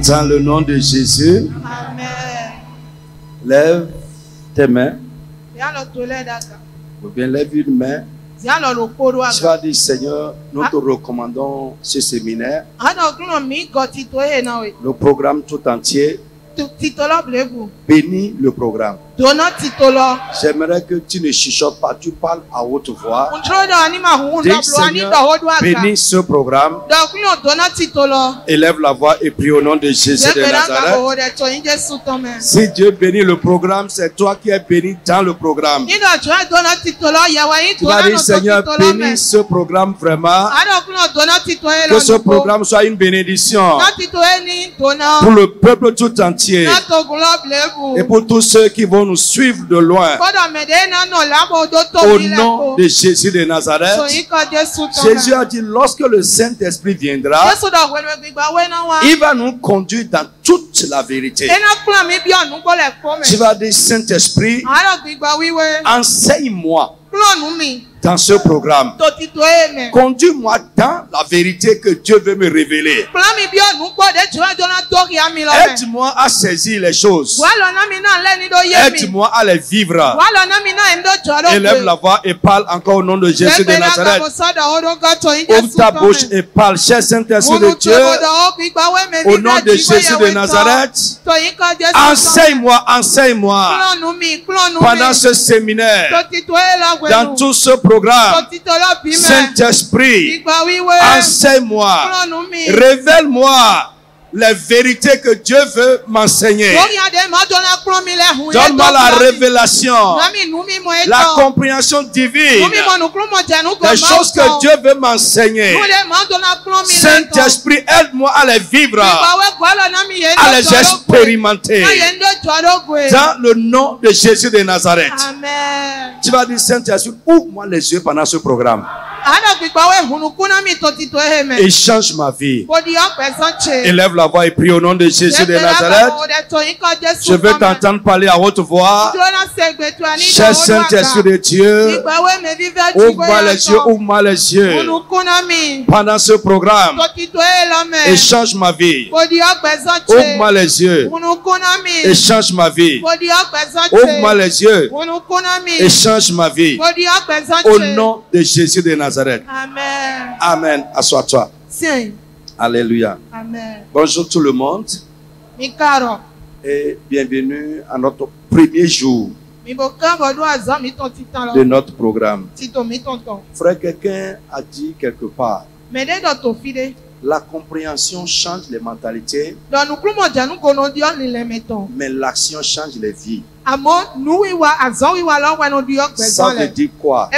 Dans le nom de Jésus, Amen. lève tes mains. Viens le toilet d'accord. Ou bien lève une main. Viens le poro Tu vas dire, Seigneur, nous te recommandons ce séminaire, le programme tout entier. Bénis le programme. J'aimerais que tu ne chuchotes pas, tu parles à haute voix. Dis, Seigneur, bénis ce programme. Élève la voix et prie au nom de Jésus de Nazareth. Si Dieu bénit le programme, c'est toi qui es béni dans le programme. Tu vas dire, Seigneur, bénis ce programme vraiment. Que ce programme soit une bénédiction pour le peuple tout entier et pour tous ceux qui vont nous suivre de loin. Au nom de Jésus de Nazareth, Jésus a dit, lorsque le Saint-Esprit viendra, il va nous conduire dans toute la vérité. Tu vas dire, Saint-Esprit, enseigne-moi dans ce programme. Conduis-moi dans la vérité que Dieu veut me révéler. Aide-moi à saisir les choses. Aide-moi à les vivre. Élève la voix et parle encore au nom de Jésus de Nazareth. Ouvre ta bouche et parle, cher Saint-Esprit de Dieu, au nom de Jésus de Nazareth. Enseigne-moi, enseigne-moi pendant ce séminaire, dans tout ce programme. Saint-Esprit, enseigne-moi, révèle-moi les vérités que Dieu veut m'enseigner. Donne-moi la révélation, la compréhension divine des choses que Dieu veut m'enseigner. Saint-Esprit, aide-moi à les vivre, à les expérimenter. Dans le nom de Jésus de Nazareth. Amen. Tu vas dire, Saint-Esprit, ouvre-moi les yeux pendant ce programme. Et change ma vie. Élève la voix et prie au nom de Jésus de Nazareth. Je veux t'entendre parler à haute voix. Cher Saint-Esprit de Dieu, ouvre-moi les yeux, ouvre-moi les yeux pendant ce programme et change ma vie. Ouvre-moi les yeux et change ma vie. Ouvre-moi les yeux et change ma vie. Au nom de Jésus de Nazareth. Amen. Amen. Assois-toi. Alléluia. Amen. Bonjour tout le monde et bienvenue à notre premier jour de notre programme. Frère, quelqu'un a dit quelque part, la compréhension change les mentalités, mais l'action change les vies. Ça veut dire quoi?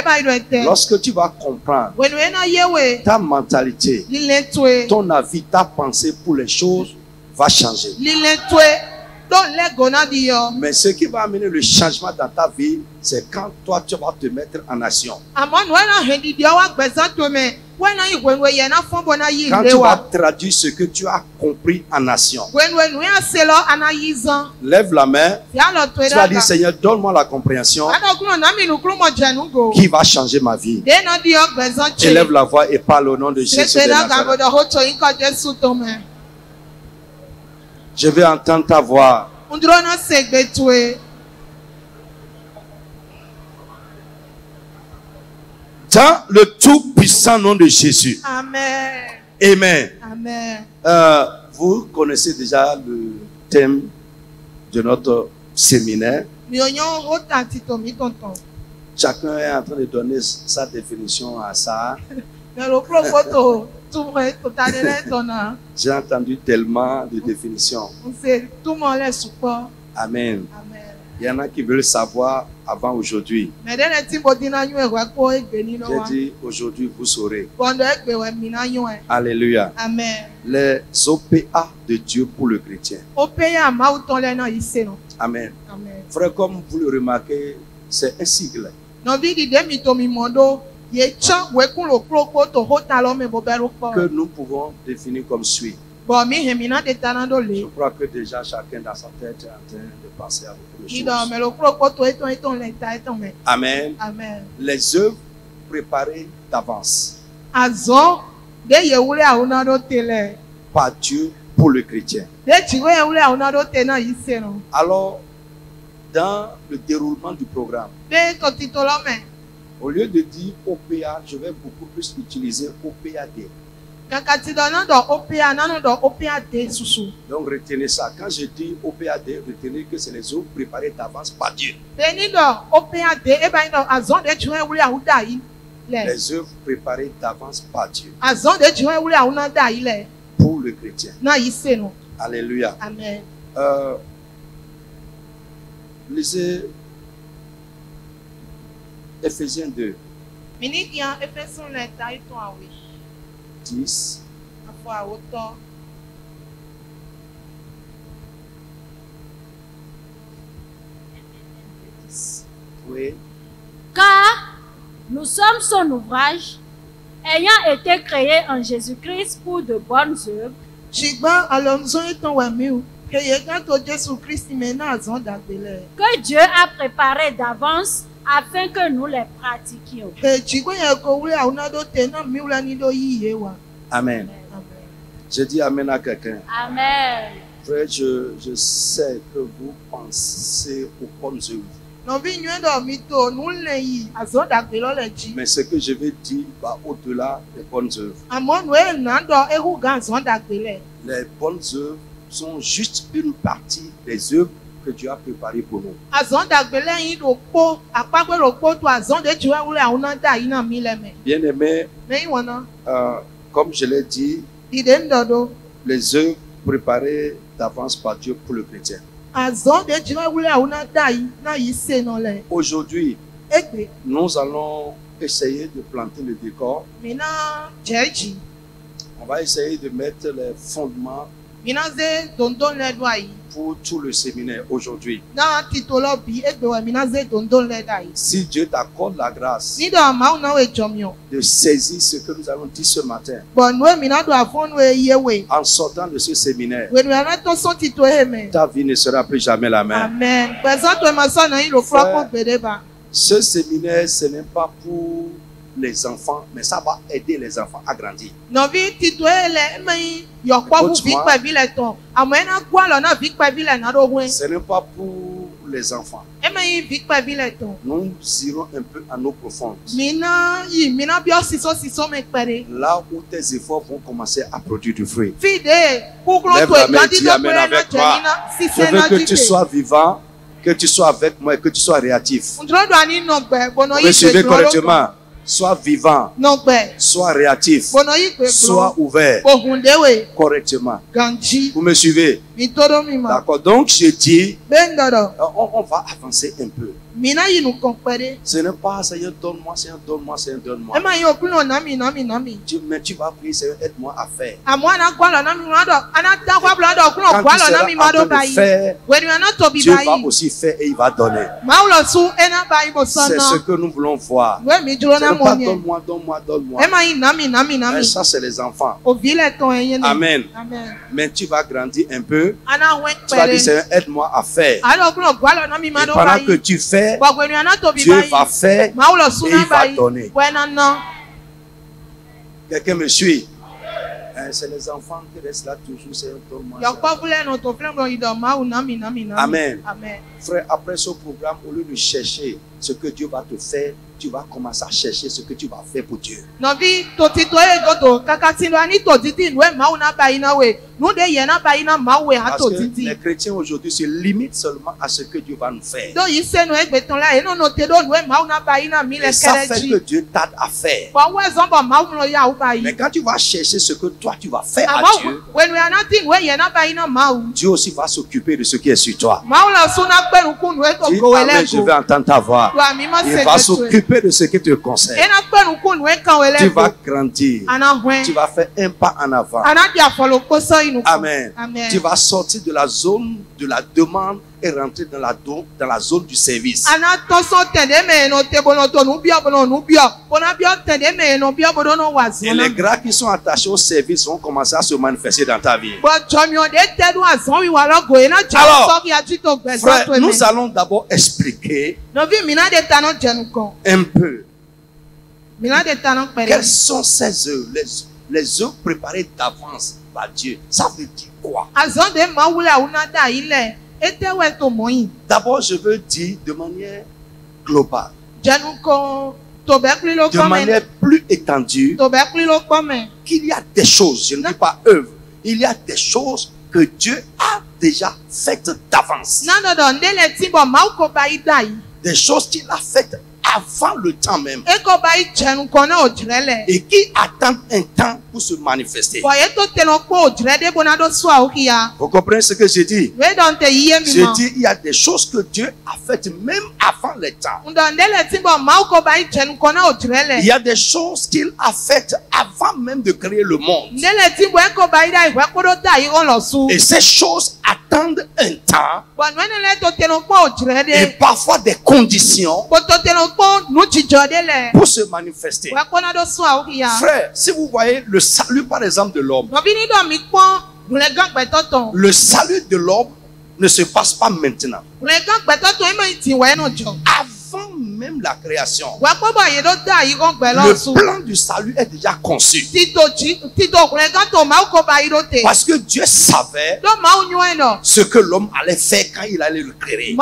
Lorsque tu vas comprendre, ta mentalité, ton avis, ta pensée pour les choses va changer. Mais ce qui va amener le changement dans ta vie, c'est quand toi tu vas te mettre en action. Quand tu vas traduire ce que tu as compris en action. Lève la main. Tu vas dire, Seigneur, donne-moi la compréhension qui va changer ma vie. Élève la voix et parle au nom de Jésus de Nazareth. Je vais entendre ta voix. Dans le tout-puissant nom de Jésus. Amen. Amen. Amen. Vous connaissez déjà le thème de notre séminaire. Chacun est en train de donner sa définition à ça. J'ai entendu tellement de définitions. Amen. Il y en a qui veulent savoir avant aujourd'hui. J'ai dit aujourd'hui vous saurez. Alléluia. Amen. Les OPA de Dieu pour le chrétien. Amen. Amen. Frère, comme vous le remarquez, c'est un sigle. Que nous pouvons définir comme suit. Je crois que déjà chacun dans sa tête est en train de penser à beaucoup de choses. Amen. Amen. Les œuvres préparées d'avance par Dieu pour le chrétien. Alors, dans le déroulement du programme, au lieu de dire OPA, je vais beaucoup plus utiliser OPAD. Donc retenez ça. Quand je dis OPAD, retenez que c'est les œuvres préparées d'avance par Dieu. Les œuvres préparées d'avance par Dieu. Pour le chrétien. Alléluia. Amen. Lisez Ephésiens 2. 10. Oui. Car nous sommes son ouvrage, ayant été créés en Jésus-Christ pour de bonnes œuvres, que Dieu a préparées d'avance afin que nous les pratiquions. Amen. Je dis Amen à quelqu'un. Amen. Frère, je sais que vous pensez aux bonnes œuvres. Mais ce que je vais dire va au-delà des bonnes œuvres. Les bonnes œuvres sont juste une partie des œuvres que Dieu a préparées pour nous. Bien-aimés, comme je l'ai dit, les œuvres préparées d'avance par Dieu pour le chrétien. Aujourd'hui, nous allons essayer de planter le décor. On va essayer de mettre les fondements pour tout le séminaire aujourd'hui. Si Dieu t'accorde la grâce de saisir ce que nous allons dire ce matin, en sortant de ce séminaire, ta vie ne sera plus jamais la même. Amen. Frère, ce séminaire, ce n'est pas pour les enfants, mais ça va aider les enfants à grandir. Ce n'est pas pour les enfants. Nous irons un peu à nos profondes. Là où tes efforts vont commencer à produire du fruit. Lève la main, dis Amen avec moi. Je veux que tu sois vivant, que tu sois avec moi et que tu sois réactif. Recevez correctement. Sois vivant, sois réactif, sois ouvert correctement. Vous me suivez? D'accord. Donc je dis, on va avancer un peu. Ce n'est pas Seigneur donne-moi, Seigneur donne-moi, Seigneur donne-moi. Mais tu vas prier, Seigneur aide-moi à faire. Quand tu seras en train de faire, Dieu va aussi faire et il va donner. C'est ce que nous voulons voir. Ce n'est pas donne-moi, donne-moi, donne-moi. Mais ça c'est les enfants. Amen. Mais tu vas grandir un peu. Tu vas dire Seigneur aide-moi à faire. Et pendant que tu fais, Dieu va faire et il va donner. Quelqu'un me suit? C'est les enfants qui restent là toujours. Amen. Frère, après ce programme, au lieu de chercher ce que Dieu va te faire, tu vas commencer à chercher ce que tu vas faire pour Dieu. Parce que les chrétiens aujourd'hui se limitent seulement à ce que Dieu va nous faire. Et ça fait que Dieu t'aide à faire. Mais quand tu vas chercher ce que toi tu vas faire à Dieu, Dieu aussi va s'occuper de ce qui est sur toi. Dis, Amen, je vais entendre ta voix. Il va s'occuper de ce qui te concerne. Tu vas grandir. Tu vas faire un pas en avant. Amen. Tu vas sortir de la zone de la demande et rentrer dans la zone du service. Et les grâces qui sont attachés au service vont commencer à se manifester dans ta vie. Alors, frère, nous allons d'abord expliquer un peu quelles sont ces œuvres, les œuvres préparées d'avance par Dieu. Ça veut dire quoi? D'abord, je veux dire de manière globale, de manière plus étendue, qu'il y a des choses, je ne dis pas œuvre, il y a des choses que Dieu a déjà faites d'avance. Des choses qu'il a faites avant le temps même. Et qui attendent un temps pour se manifester. Vous comprenez ce que j'ai dit? J'ai dit il y a des choses que Dieu a faites même avant le temps. Il y a des choses qu'il a faites avant même de créer le monde. Et ces choses attendent un temps et parfois des conditions pour se manifester. Frère, si vous voyez le salut par exemple de l'homme, le salut de l'homme ne se passe pas maintenant. Avant même la création, le plan du salut est déjà conçu. Parce que Dieu savait ce que l'homme allait faire quand il allait le créer.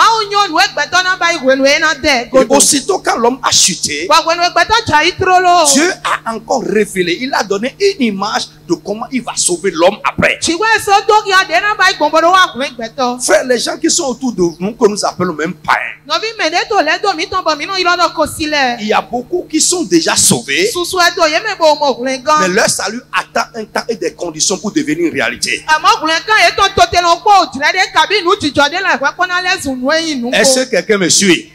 Et aussitôt quand l'homme a chuté, Dieu a encore révélé, il a donné une image de comment il va sauver l'homme après. Frère, les gens qui sont autour de nous, que nous appelons même païens, il y a beaucoup qui sont déjà sauvés, mais leur salut attend un temps et des conditions pour devenir une réalité. Est-ce que quelqu'un me suit?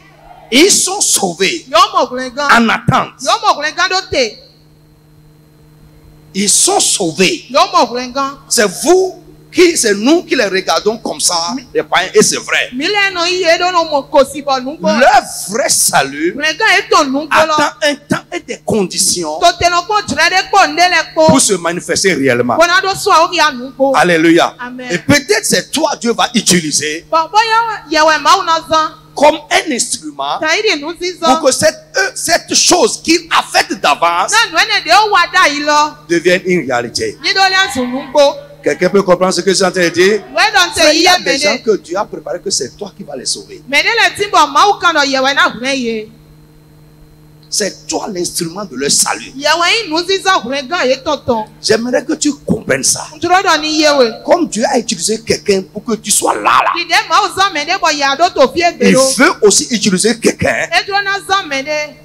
Ils sont sauvés en attente. Ils sont sauvés. C'est vous qui, c'est nous qui les regardons comme ça, les païens, et c'est vrai. Leur vrai salut attend un temps et des conditions pour se manifester réellement. Alléluia. Amen. Et peut-être c'est toi Dieu va utiliser comme un instrument pour que cette chose qu'il a faite d'avance devienne une réalité. Quelqu'un peut comprendre ce que je suis en train de dire? Il y a des gens que Dieu a préparé que c'est toi qui vas les sauver. C'est toi l'instrument de leur salut. J'aimerais que tu comprennes ça. Comme Dieu a utilisé quelqu'un pour que tu sois là. Il veut aussi utiliser quelqu'un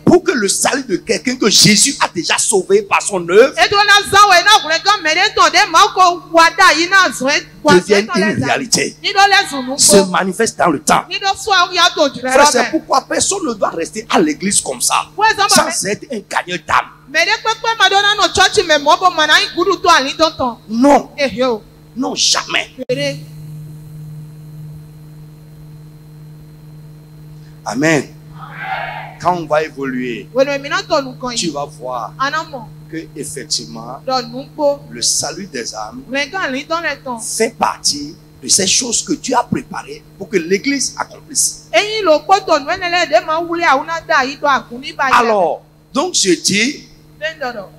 pour que le salut de quelqu'un que Jésus a déjà sauvé par son œuvre devienne une réalité, se manifeste dans le temps. Frère, c'est pourquoi personne ne doit rester à l'église comme ça, sans être un gagneur d'âme. Non, non, jamais. Amen. Quand on va évoluer, tu vas voir que effectivement le salut des âmes fait partie de ces choses que Dieu a préparées pour que l'église accomplisse. Alors, donc je dis,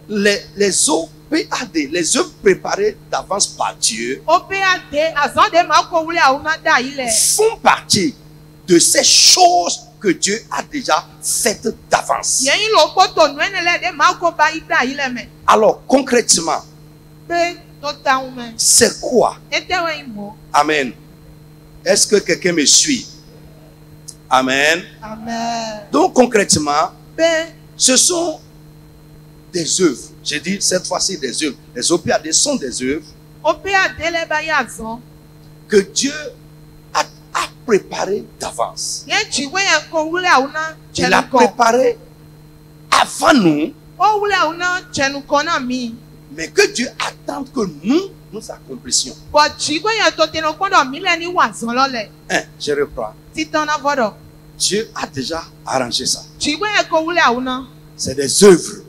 les OPAD, les œuvres préparées d'avance par Dieu, font partie de ces choses que Dieu a déjà faites d'avance. Alors, concrètement, c'est quoi? Amen. Est-ce que quelqu'un me suit? Amen. Amen. Donc, concrètement, ce sont des œuvres. J'ai dit cette fois-ci des œuvres. Les OPAD sont des œuvres que Dieu a préparé d'avance. Il a préparé avant nous, mais que Dieu attend que nous accomplissions. Je reprends. Dieu a déjà arrangé ça. C'est des œuvres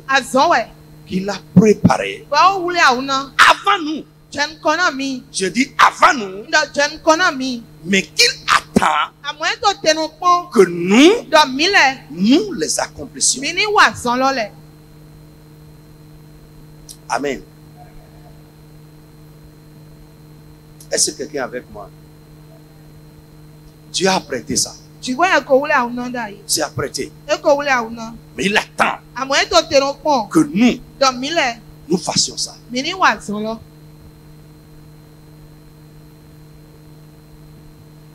qu'il a préparées avant nous. Je dis avant nous, mais qu'il attend que nous les accomplissions. Amen. Est-ce que quelqu'un est avec moi? Dieu a apprêté ça. C'est apprêté. Mais il attend que nous fassions ça.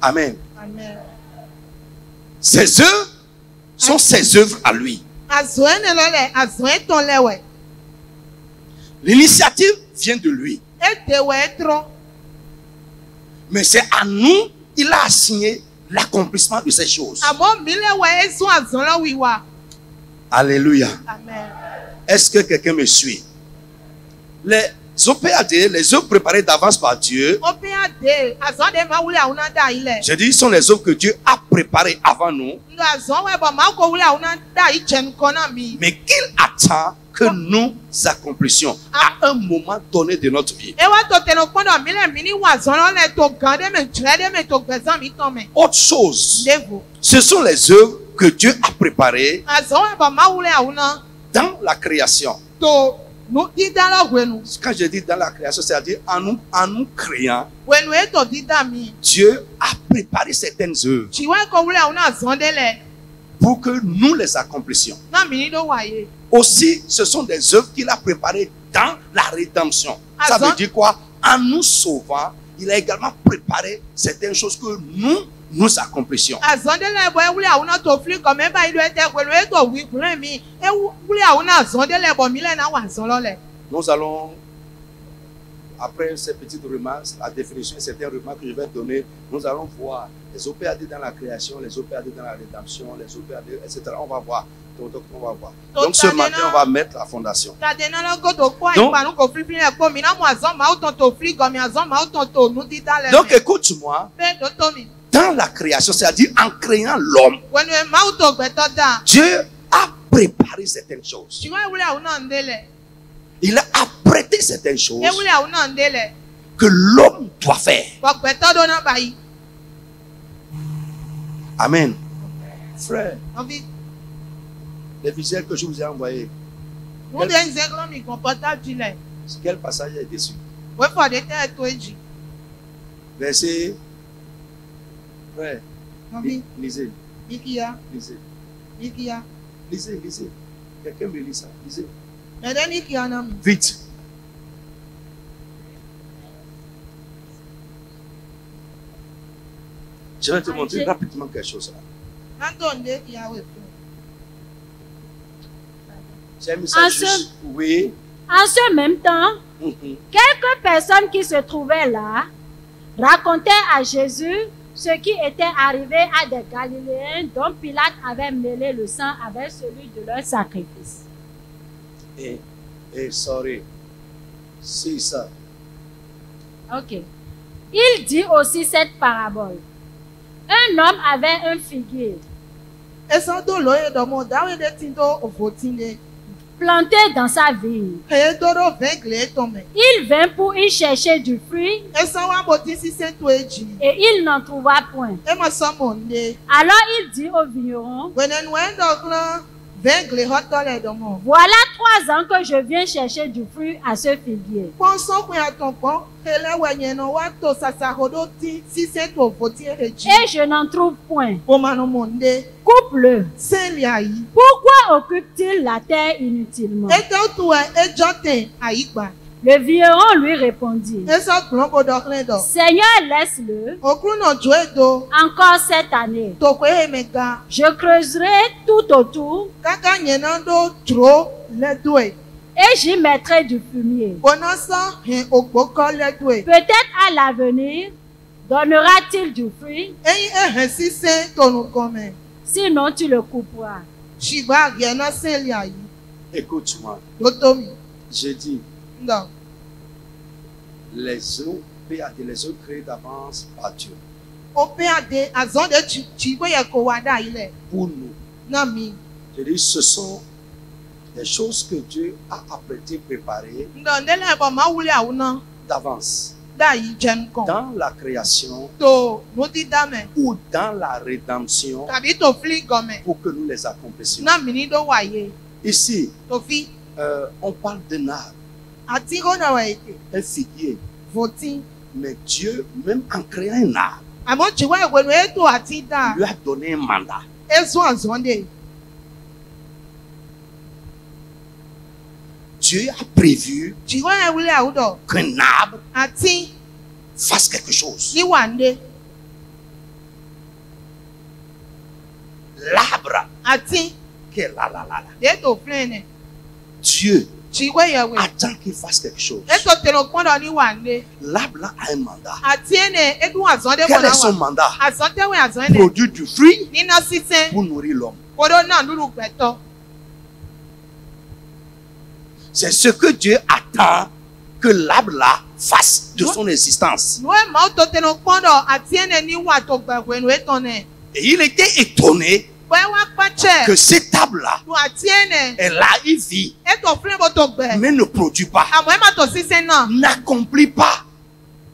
Amen. Amen. Ses œuvres sont ses œuvres à lui. L'initiative vient de lui. Mais c'est à nous, il a assigné l'accomplissement de ces choses. Alléluia. Amen. Est-ce que quelqu'un me suit? Les OPAD, les œuvres préparées d'avance par Dieu, je dis, ce sont les œuvres que Dieu a préparées avant nous, mais qu'il attend que nous accomplissions à un moment donné de notre vie. Autre chose, ce sont les œuvres que Dieu a préparées dans la création. Quand je dis dans la création, c'est-à-dire en nous créant, Dieu a préparé certaines œuvres pour que nous les accomplissions. Aussi, ce sont des œuvres qu'il a préparées dans la rédemption. Ça veut dire quoi? En nous sauvant, il a également préparé certaines choses que nous accomplissions. Nous allons, après ces petites remarques, la définition de certaines remarques que je vais donner, nous allons voir les OPAD dans la création, les OPAD dans la rédemption, les OPAD, etc. On va voir. Donc ce matin, on va mettre la fondation. Donc écoute-moi. Dans la création, c'est-à-dire en créant l'homme, Dieu a préparé certaines choses. Il a apprêté certaines choses que l'homme doit faire. Amen. Frère, les visuels que je vous ai envoyés, quel passage est dessus? Verset. Frère, lisez. Lisez. Quelqu'un me lit ça. Lisez. Vite. Je vais te montrer rapidement quelque chose là. J'ai mis ça juste. Oui. En ce même temps, quelques personnes qui se trouvaient là racontaient à Jésus ce qui était arrivé à des Galiléens dont Pilate avait mêlé le sang avec celui de leur sacrifice. Sorry. C'est ça. Ok. Il dit aussi cette parabole. Un homme avait un figuier planté dans sa vigne. Il vint pour y chercher du fruit et il n'en trouva point. Alors il dit au vigneron, voilà 3 ans que je viens chercher du fruit à ce figuier. Et je n'en trouve point. Coupe-le. Pourquoi occupe-t-il la terre inutilement? Le vigneron lui répondit, Seigneur, laisse-le encore cette année. Je creuserai tout autour et j'y mettrai du fumier. Peut-être à l'avenir donnera-t-il du fruit. Sinon tu le couperas. Écoute-moi. J'ai dit, les eaux créées d'avance par Dieu. Pour nous. Je dis, ce sont des choses que Dieu a apprêtées, préparées d'avance. Dans la création ou dans la rédemption pour que nous les accomplissions. Ici, on parle d'un arbre, un figuier. Mais Dieu, même en créant un arbre, lui a donné un mandat. Dieu a prévu qu'un arbre fasse quelque chose. L'arbre qui est là. Dieu attend qu'il fasse quelque chose. L'arbre là a un mandat. Quel est son mandat? Produire du fruit pour nourrir l'homme. C'est ce que Dieu attend que l'arbre là fasse de son existence. Et il était étonné que cet arbre-là, elle a une vie, mais ne produit pas, n'accomplit pas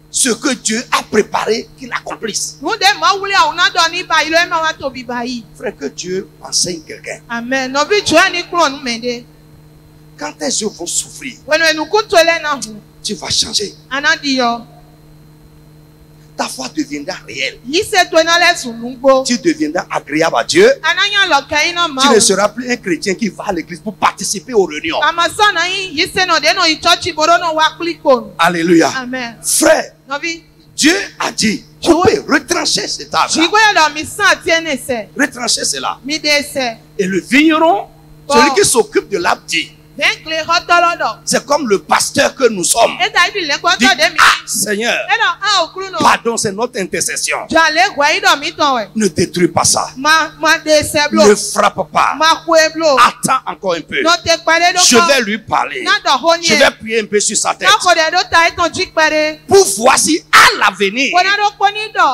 ce que Dieu a préparé qu'il accomplisse. Frère, que Dieu enseigne quelqu'un. Amen. Quand tes yeux vont souffrir, tu vas changer. Ta foi deviendra réelle. Tu deviendras agréable à Dieu. Tu ne seras plus un chrétien qui va à l'église pour participer aux réunions. Alléluia. Amen. Frère, Dieu a dit, tu peux retrancher cet arbre. Retrancher cela. Et le vigneron, celui qui s'occupe de l'arbre, dit, c'est comme le pasteur que nous sommes. Dit, Seigneur, pardon, c'est notre intercession. Ne détruis pas ça. Ne frappe pas. Attends encore un peu. Je vais lui parler. Je vais prier un peu sur sa tête. Pour voir si à l'avenir,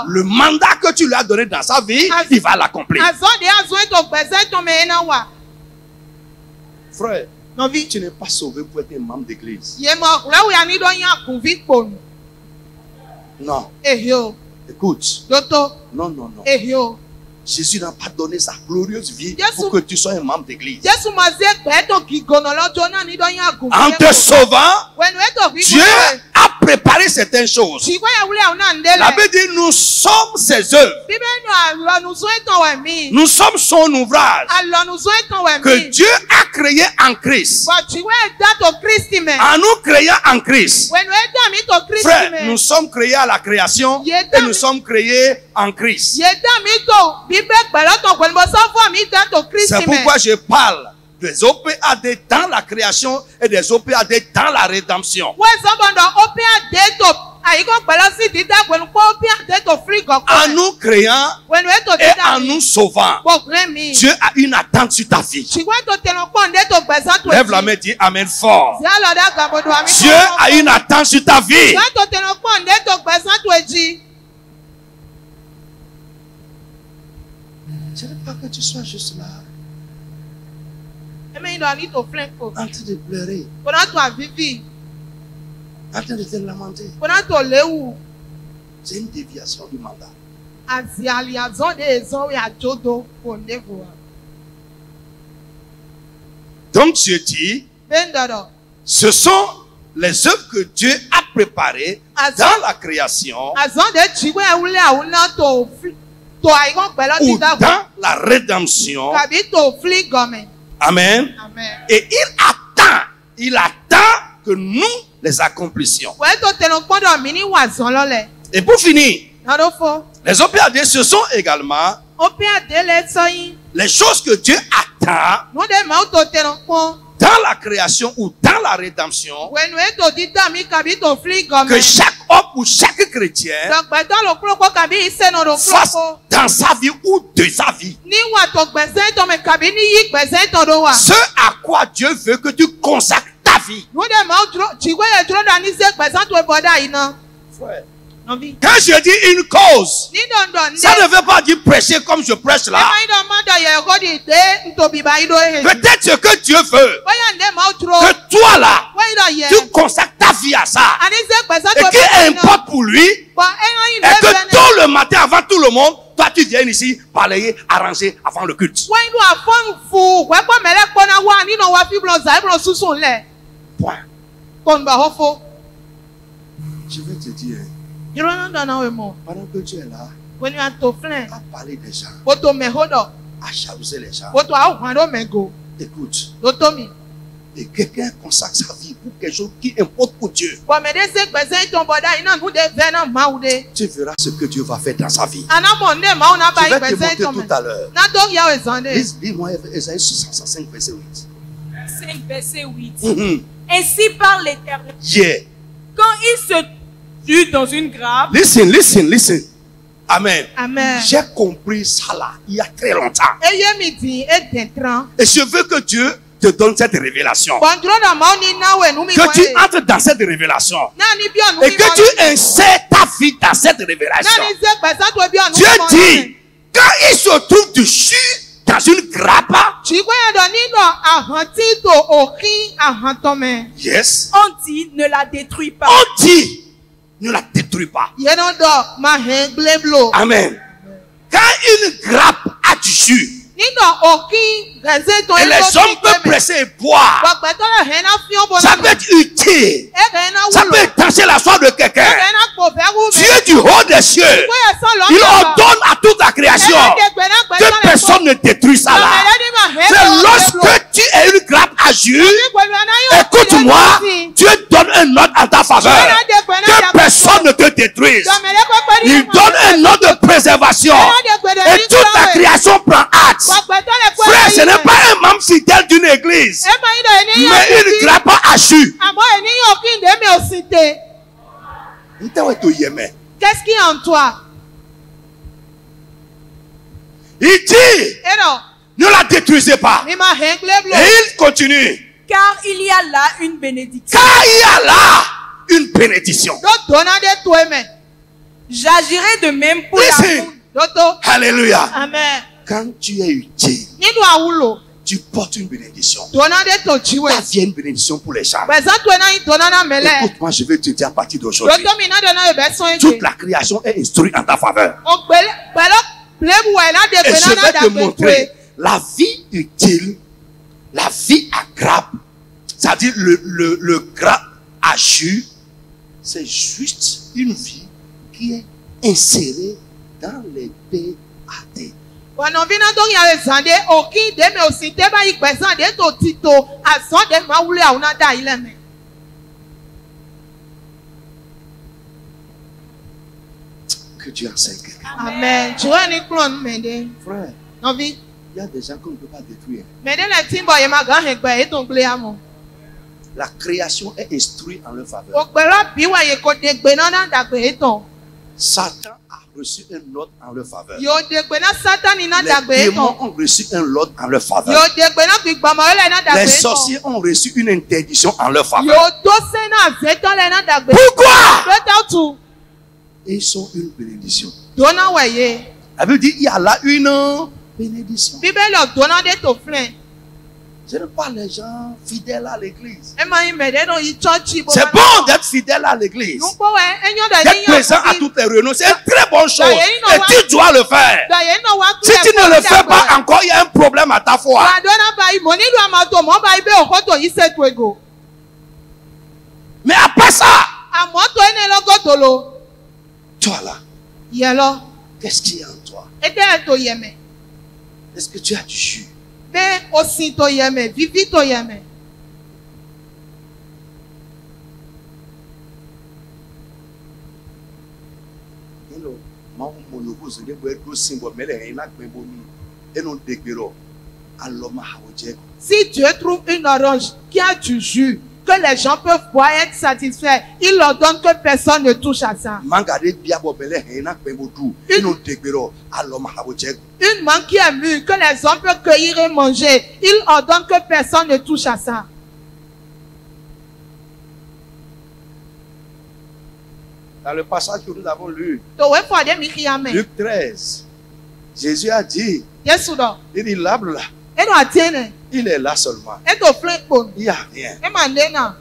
le mandat que tu lui as donné dans sa vie, il va l'accomplir. Frère, tu n'es pas sauvé pour être un membre d'église. Non. Écoute. Non. Jésus n'a pas donné sa glorieuse vie pour que tu sois un membre d'église. En te sauvant, Dieu a préparé certaines choses. La Bible dit, nous sommes ses œuvres. Nous sommes son ouvrage que Dieu a créé en Christ. En nous créant en Christ. Frère, nous sommes créés à la création et nous sommes créés en Christ. C'est pourquoi je parle des OPAD dans la création et des OPAD dans la rédemption. En nous créant et en nous sauvant, Dieu a une attente sur ta vie. Lève la main et dis Amen fort. Dieu a une attente sur ta vie. Je ne veux pas que tu sois juste là, en train de pleurer, en train de te lamenter. C'est une déviation du mandat. Donc Dieu dit, ce sont les œuvres que Dieu a préparées dans la création ou dans la rédemption. Amen. Et il attend que nous les accomplissions. Et pour finir, les OPAD, ce sont également les choses que Dieu attend dans la création ou dans la rédemption, que chaque homme ou chaque chrétien fasse dans sa vie ou de sa vie. Ce à quoi Dieu veut que tu consacres ta vie. Frère, quand je dis une cause, ça ne veut pas dire prêcher comme je prêche là. Peut-être ce que Dieu veut, que toi là, tu consacres ta vie à ça. Et qu'il importe pour lui, et que tôt le matin, avant tout le monde, toi tu viens ici, balayer, arranger avant le culte. Point. Je vais te dire, Pendant que tu es là, à parler des gens, à jalouser les gens. Écoute. Et quelqu'un consacre sa vie pour quelque chose qui importe pour Dieu. Tu verras ce que Dieu va faire dans sa vie. Je vais te montrer tout à l'heure. Lis-moi Ésaïe 65, verset 8. 5, verset 8. Ainsi parle l'Éternel. Yeah. Quand il se tue dans une grappe. Listen. Amen. Amen. J'ai compris ça là, il y a très longtemps. Et je veux que Dieu te donne cette révélation. Que tu entres dans cette révélation. Et que tu insères ta vie dans cette révélation. Dieu dit, quand il se trouve dessus dans une grappe. Yes. On dit, ne la détruis pas. On dit, ne la détruis pas. Amen. Quand une grappe a du jus, et les hommes peuvent presser et boire, ça peut être utile. Ça peut étancher la soif de quelqu'un. Dieu du haut des cieux, il ordonne à toute la création que personne ne détruise ça là. C'est lorsque tu es une grappe à jus, écoute-moi, Dieu donne un ordre en ta faveur. Que personne ne te détruise. Il donne un ordre de préservation. Et toute la création prend hâte. Frère, ce n'est pas un membre fidèle d'une église, mais une grappe à jus. Qu'est-ce qui est en toi? Il dit, ne la détruisez pas. Et il continue. Car il y a là une bénédiction. Car il y a là une bénédiction. J'agirai de même pour la. Alléluia. Amen. Quand tu es utile, tu portes une bénédiction. Ça vient une bénédiction pour les gens. Écoute-moi, je vais te dire à partir d'aujourd'hui. Toute la création est instruite en ta faveur. Et je vais te montrer la vie utile, la vie à grappe. C'est-à-dire le grappe à jus, c'est juste une vie qui est insérée dans les PAD. Que Dieu enseigne quelqu'un. Amen. Frère, il y a des gens qu'on ne peut pas détruire. La création est instruite en leur faveur. Satan a reçu un ordre en leur faveur. Les démons ont reçu un ordre en leur faveur. Les sorciers ont reçu une interdiction en leur faveur. Pourquoi? Ils sont une bénédiction. La Bible dit il y a là une bénédiction. Ce n'est pas les gens fidèles à l'église. C'est bon d'être fidèle à l'église. D'être présent à toutes les réunions, c'est une très bonne chose. Et tu dois le faire. Si tu ne le fais pas encore, il y a un problème à ta foi. Mais après ça, toi là, qu'est-ce qu'il y a en toi? Est-ce que tu as du jus? Si Dieu trouve une orange qui a du jus, que les gens peuvent boire et être satisfaits, il leur donne que personne ne touche à ça. Une mangue qui est mûre, que les hommes peuvent cueillir et manger, il ordonne que personne ne touche à ça. Dans le passage que nous avons lu, Luc 13, Jésus a dit, il dit l'arbre là, il est là seulement. Il n'y a rien.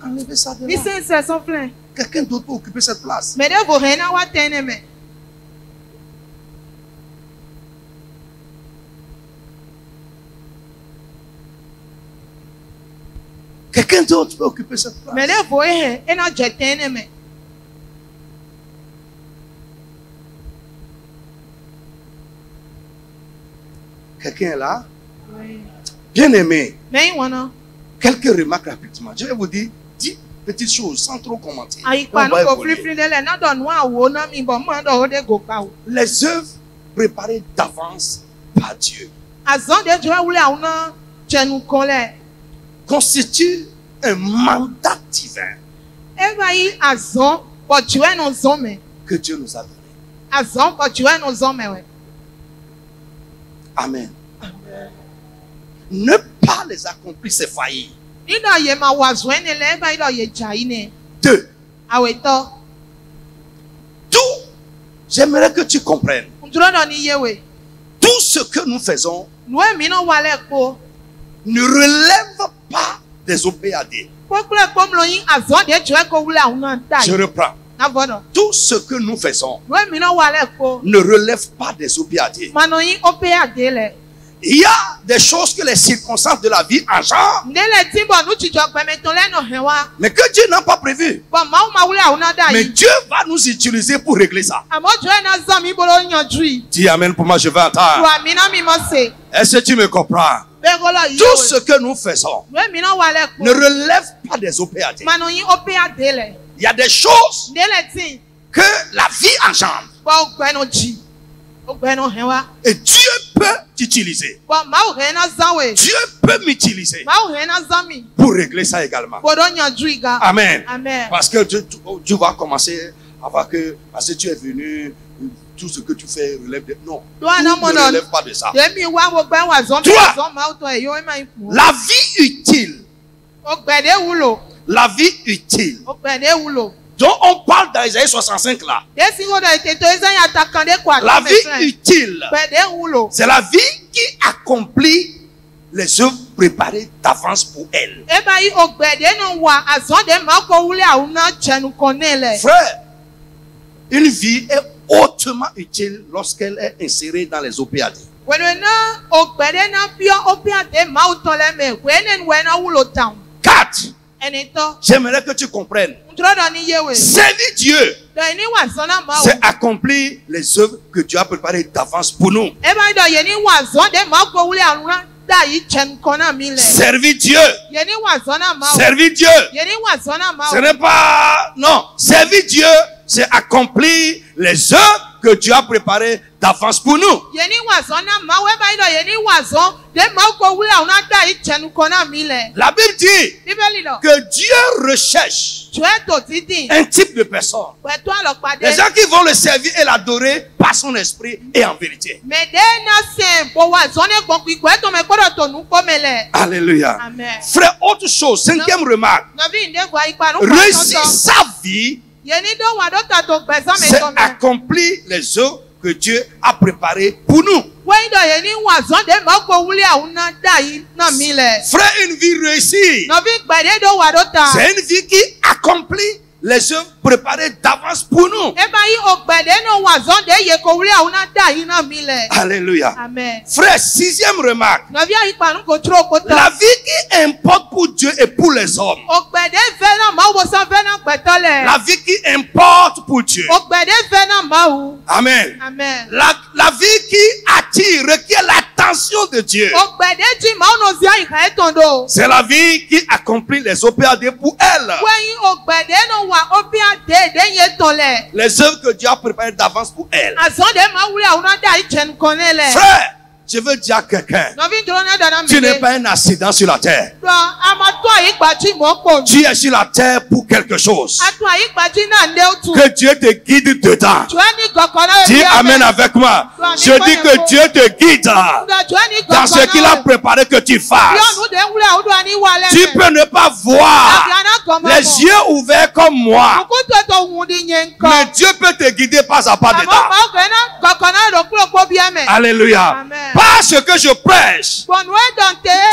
Enlevez ça de là. Quelqu'un d'autre peut occuper cette place. Quelqu'un d'autre peut occuper cette place. Quelqu'un est là? Oui. Bien aimé. Mais voilà. Quelques remarques rapidement. Je vais vous dire 10 petites choses sans trop commenter. Les œuvres préparées d'avance par Dieu constituent un mandat divin que Dieu nous a donné. Amen. Ne pas les accomplir, c'est faillir. 2. Tout, j'aimerais que tu comprennes. Tout ce que nous faisons ne relève pas des OPAD. Je reprends. Tout ce que nous faisons ne relève pas des OPAD. Il y a des choses que les circonstances de la vie engendrent, mais que Dieu n'a pas prévu. Mais Dieu va nous utiliser pour régler ça. Dis amen pour moi, je vais entendre. Est-ce que tu me comprends? Tout ce que nous faisons ne relève pas des OPAD. Il y a des choses que la vie engendre. Et Dieu peut t'utiliser. Dieu peut m'utiliser pour régler ça également. Amen. Parce que Dieu va commencer à voir que parce que tu es venu, tout ce que tu fais relève de... Non, tout ne relève pas de ça. 3. La vie utile. La vie utile. Donc on parle dans Isaïe 65 là. La vie utile, c'est la vie qui accomplit les œuvres préparées d'avance pour elle. Frère, une vie est hautement utile lorsqu'elle est insérée dans les OPAD. 4. J'aimerais que tu comprennes. Servir Dieu, c'est accomplir les œuvres que Dieu a préparées d'avance pour nous. Servir Dieu. Servir Dieu. Ce n'est pas... Non. Servir Dieu, c'est accomplir les œuvres que Dieu a préparées d'avance pour nous. La Bible dit que Dieu recherche un type de personne. Les gens qui vont le servir et l'adorer par son esprit et en vérité. Alléluia. Amen. Frère, autre chose, 5e remarque. Réussir sa vie, c'est accomplir les œuvres que Dieu a préparées pour nous. Frère, une vie réussie, c'est une vie qui accomplit les œuvres préparées d'avance pour nous. Alléluia. Amen. Frère, 6e remarque. La vie qui importe pour Dieu et pour les hommes. La vie qui importe pour Dieu. Amen. Amen. La vie qui attire, requiert l'attention de Dieu. C'est la vie qui accomplit les OPAD pour elle. Les œuvres que Dieu a préparées d'avance pour elle. Frère, je veux dire à quelqu'un, tu n'es pas un accident sur la terre. Tu es sur la terre pour quelque chose. Que Dieu te guide dedans. Dis amen avec moi. Je dis que Dieu te guide dans ce qu'il a préparé que tu fasses. Tu peux ne pas voir les yeux ouverts comme moi, mais Dieu peut te guider pas à pas dedans. Alléluia. Parce que je prêche,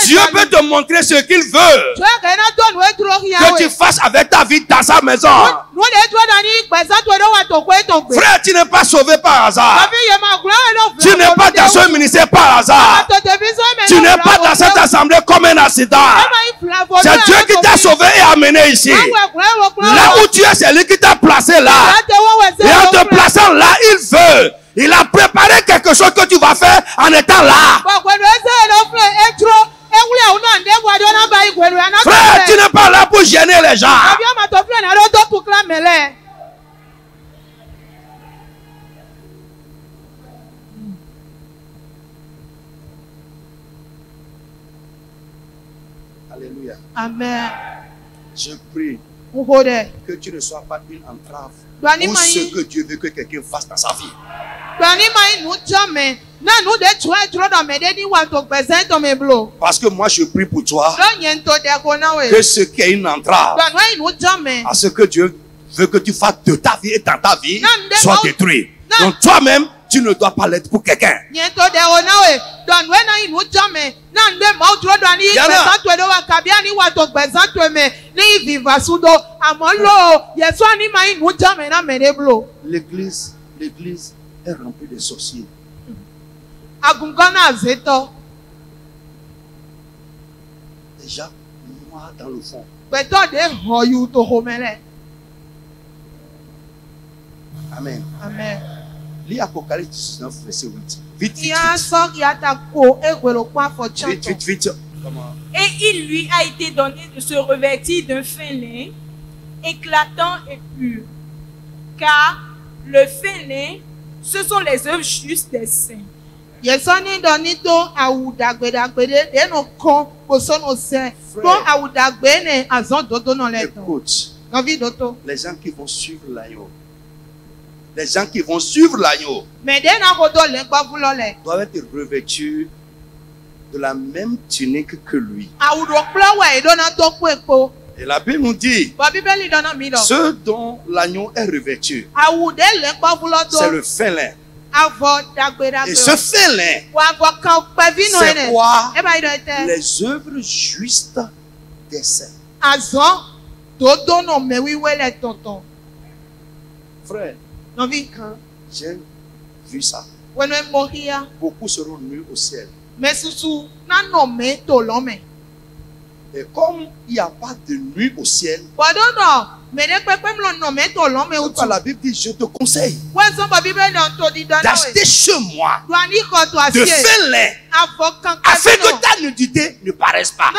Dieu peut te montrer ce qu'il veut que tu fasses avec ta vie dans sa maison. Frère, tu n'es pas sauvé par hasard. Tu n'es pas dans ce ministère par hasard. Tu n'es pas dans cette assemblée comme un accident. C'est Dieu qui t'a sauvé et amené ici. Là où tu es, c'est lui qui t'a placé là. Et en te plaçant là, il veut Il a préparé quelque chose que tu vas faire en étant là. Frère, tu n'es pas là pour gêner les gens. Alléluia. Amen. Je prie que tu ne sois pas une entrave pour ce que Dieu veut que quelqu'un fasse dans sa vie. Parce que moi je prie pour toi que ce qui est une entrave à ce que Dieu veut que tu fasses de ta vie et dans ta vie soit détruit. Donc toi-même, tu ne dois pas l'être pour quelqu'un. L'église est remplie de sorciers. Déjà, moi dans le fond. Amen. Amen. Lis Apocalypse 19, verset 8. Vite. Et il lui a été donné de se revêtir d'un fin lin éclatant et pur. Car le fin lin, ce sont les œuvres justes des saints. Écoute, les gens qui vont suivre l'agneau. Les gens qui vont suivre l'agneau doivent être revêtus de la même tunique que lui. Et la Bible nous dit, ce dont l'agneau est revêtu, c'est le fin lin. Et ce fin lin, c'est quoi? Les œuvres justes des saints. Frère, quand j'ai vu ça, beaucoup seront nus au ciel. Et comme il n'y a pas de nuit au ciel, la Bible dit, je te conseille d'acheter chez moi de fin lin afin que ta nudité ne paraisse pas.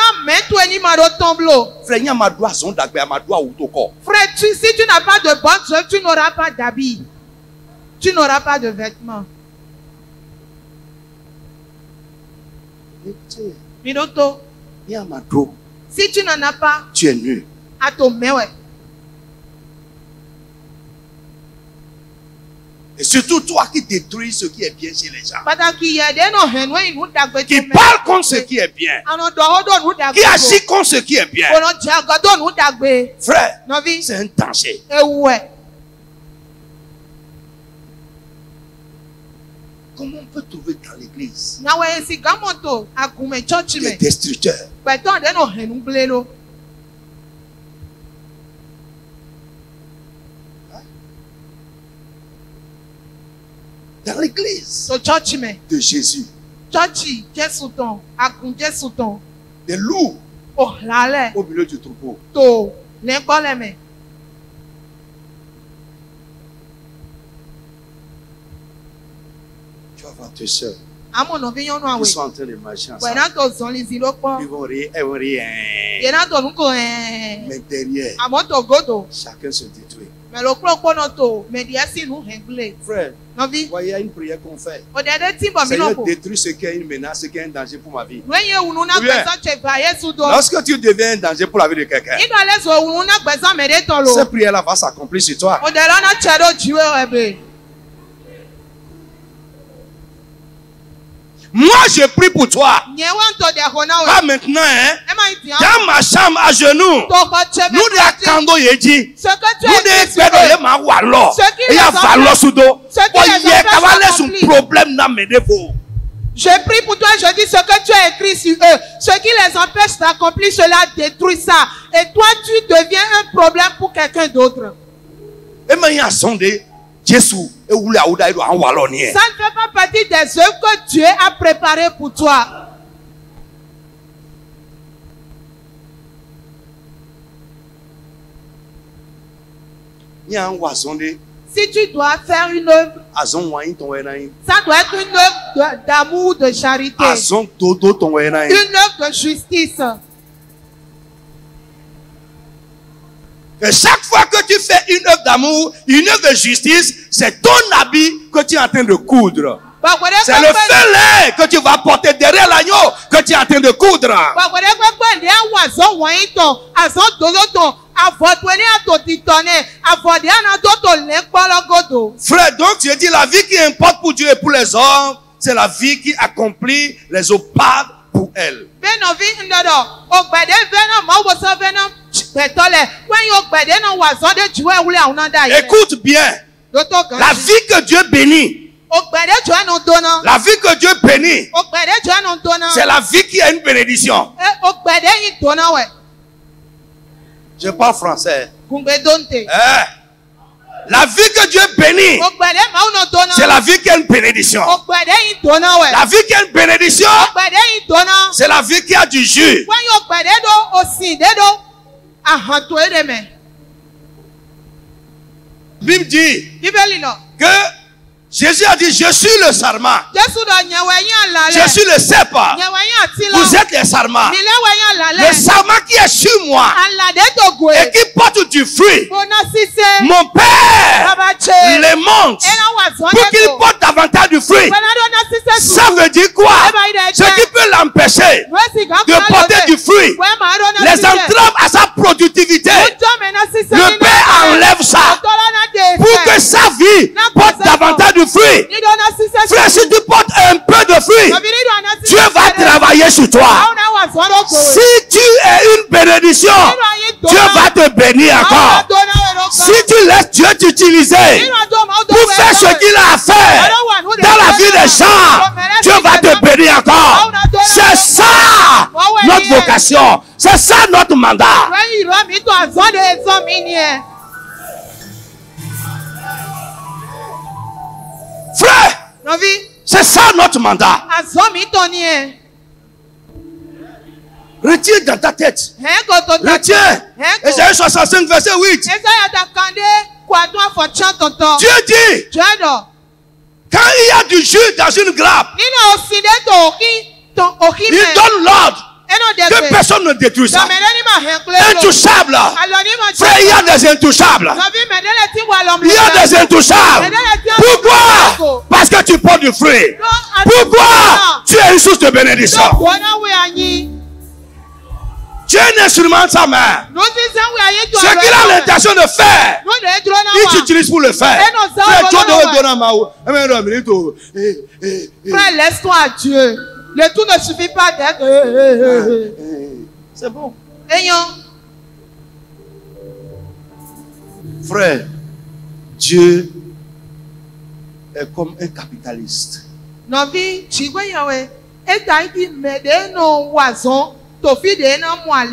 Frère, si tu n'as pas de bonnes œuvres, tu n'auras pas d'habits. Tu n'auras pas de vêtements. Si tu n'en as pas, tu es nu. À ton mewe. Et surtout toi qui détruis ce qui est bien chez les gens. Qui parle contre ce qui est bien. Qui agit contre ce qui est bien. Frère, c'est un danger. Comment on peut trouver dans l'église des destructeurs? Dans l'église de Jésus, des loups au milieu du troupeau. Tu vas voir tes soeurs qui sont en train de marcher ensemble. Ils vont rire, elles vont rire. Mais derrière, chacun se détruit. Frère, voyez, il y a une prière qu'on fait. Seigneur, détruis ce qui est une menace, ce qui est un danger pour ma vie. Lorsque tu deviens un danger pour la vie de quelqu'un, cette prière-là va s'accomplir sur toi. Moi, je prie pour toi. Pas maintenant, hein. Dans ma chambre à genoux. Nous de Kando Yeji. Nous de Pedro Mawalo. Il y a Valo Soudo. Il y a un problème dans mes défauts. Je prie pour toi, je dis ce que tu as écrit sur eux. Ce qui les empêche d'accomplir cela, détruit ça. Et toi, tu deviens un problème pour quelqu'un d'autre. Et maintenant, il y a sondé. Jésus. Ça ne fait pas partie des œuvres que Dieu a préparées pour toi. Si tu dois faire une œuvre, ça doit être une œuvre d'amour, de charité. Une œuvre de justice. Et chaque fois que tu fais une œuvre d'amour, une œuvre de justice, c'est ton habit que tu es en train de coudre. C'est le fêlé que tu vas porter derrière l'agneau que tu es en train de coudre. Frère, donc tu dis la vie qui importe pour Dieu et pour les hommes, c'est la vie qui accomplit les opaques pour elle. Écoute bien. La vie que Dieu bénit. La vie que Dieu bénit, c'est la vie qui a une bénédiction. Je parle français. La vie que Dieu bénit, c'est la vie qui a une bénédiction. La vie qui a une bénédiction, c'est la vie qui a du jus. Bible dit que Jésus a dit, je suis le sarment. Je suis le cep. Vous êtes les sarments. Le sarment qui est sur moi et qui porte du fruit. Mon Père les monte pour qu'il porte davantage du fruit. Ça veut dire quoi? Ce qui peut l'empêcher de porter du fruit, les entraves à sa productivité, le Père enlève ça pour que sa vie porte davantage du fruit. Frère, si tu portes un peu de fruit, Dieu va travailler sur toi. Si tu es une bénédiction, Dieu va te bénir encore. Si tu laisses Dieu t'utiliser pour faire ce qu'il a à faire dans la vie des gens, Dieu va te bénir encore. C'est ça notre vocation. C'est ça notre mandat. Frère, c'est ça notre mandat. Retiens dans ta tête. Retiens. Ésaïe 65, verset 8. Dieu dit, quand il y a du jus dans une grappe, il donne l'ordre que personne ne détruit ça. Intouchable. Frère, il y a des intouchables. Il y a des intouchables. Pourquoi? Parce que tu portes du fruit. Pourquoi? Tu es une source de bénédiction. Tu es un instrument de sa main. Ce qu'il a l'intention de faire, il t'utilise pour le faire. Frère, laisse-toi à Dieu. Le tout ne suffit pas d'être. C'est bon. Frère, Dieu est comme un capitaliste.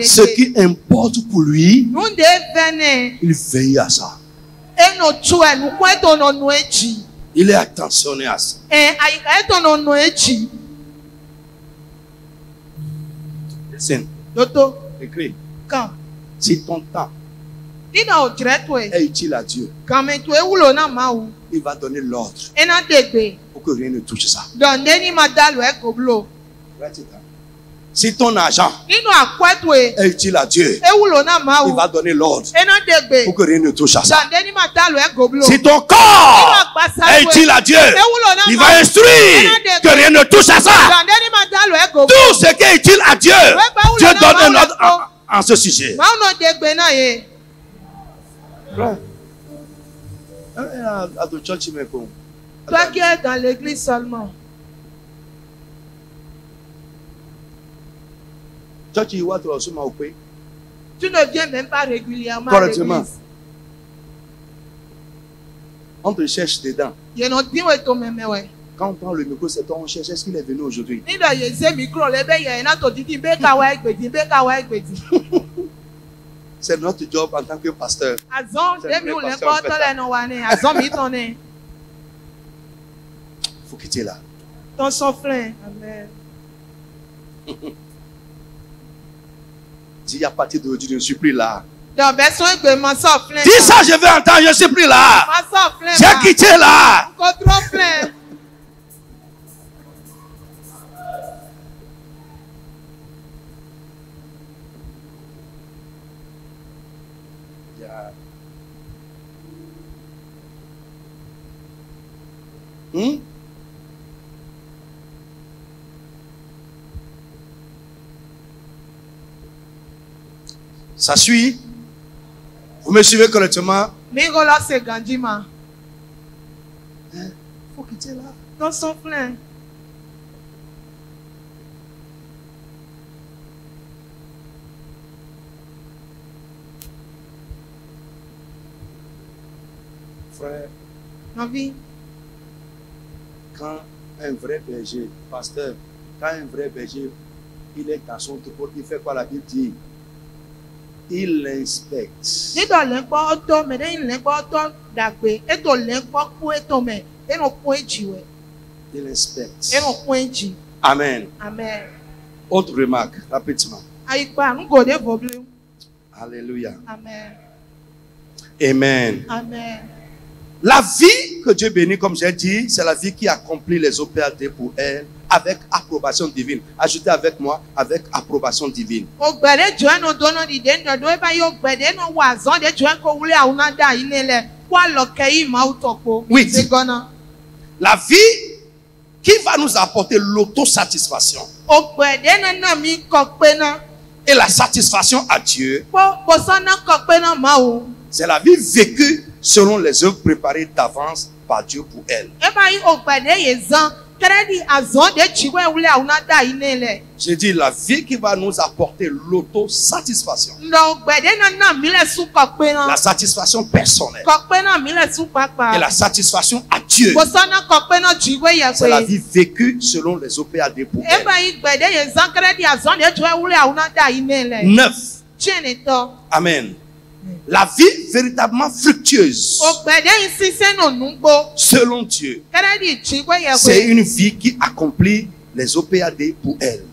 Ce qui importe pour lui, il veille à ça. Il est attentionné à ça. Listen. Écris. Si ton temps est utile à Dieu, il va donner l'ordre pour que rien ne touche ça. Si ton argent est utile à Dieu, il va donner l'ordre pour que rien ne touche à ça. Si ton corps est utile à Dieu, il va instruire que rien ne touche à ça. Tout ce qui est utile à Dieu, Dieu donne un ordre en ce sujet. Toi qui es dans l'église seulement. Tu ne viens même pas régulièrement à l'église. On te cherche dedans. Quand on prend le micro, c'est toi on cherche. Est-ce qu'il est venu aujourd'hui? C'est notre job en tant que pasteur. Il faut quitter là. Ton souffle. Amen. Dis à partir d'aujourd'hui, je ne suis plus là. Dis ça, je vais entendre, je suis plus là. J'ai quitté là. Ça suit? Vous me suivez correctement? Faut quitter là. Dans son plein. Frère, Ma vie. Quand un vrai berger, pasteur, quand un vrai berger, il est dans son troupeau, il fait quoi la Bible dit? Il inspecte. Il inspecte. Amen. Amen. Autre remarque, rapidement. Alléluia. Amen. Amen. Amen. La vie que Dieu bénit, comme j'ai dit, c'est la vie qui accomplit les OPAD pour elle avec approbation divine. Ajoutez avec moi, avec approbation divine. Oui. La vie qui va nous apporter l'autosatisfaction et la satisfaction à Dieu, c'est la vie vécue selon les œuvres préparées d'avance par Dieu pour elle. J'ai dit la vie qui va nous apporter l'autosatisfaction. La satisfaction personnelle. Et la satisfaction à Dieu. C'est la vie vécue selon les OPAD pour elle. 9. Amen. La vie véritablement fructueuse selon Dieu, c'est une vie qui accomplit les OPAD pour elle.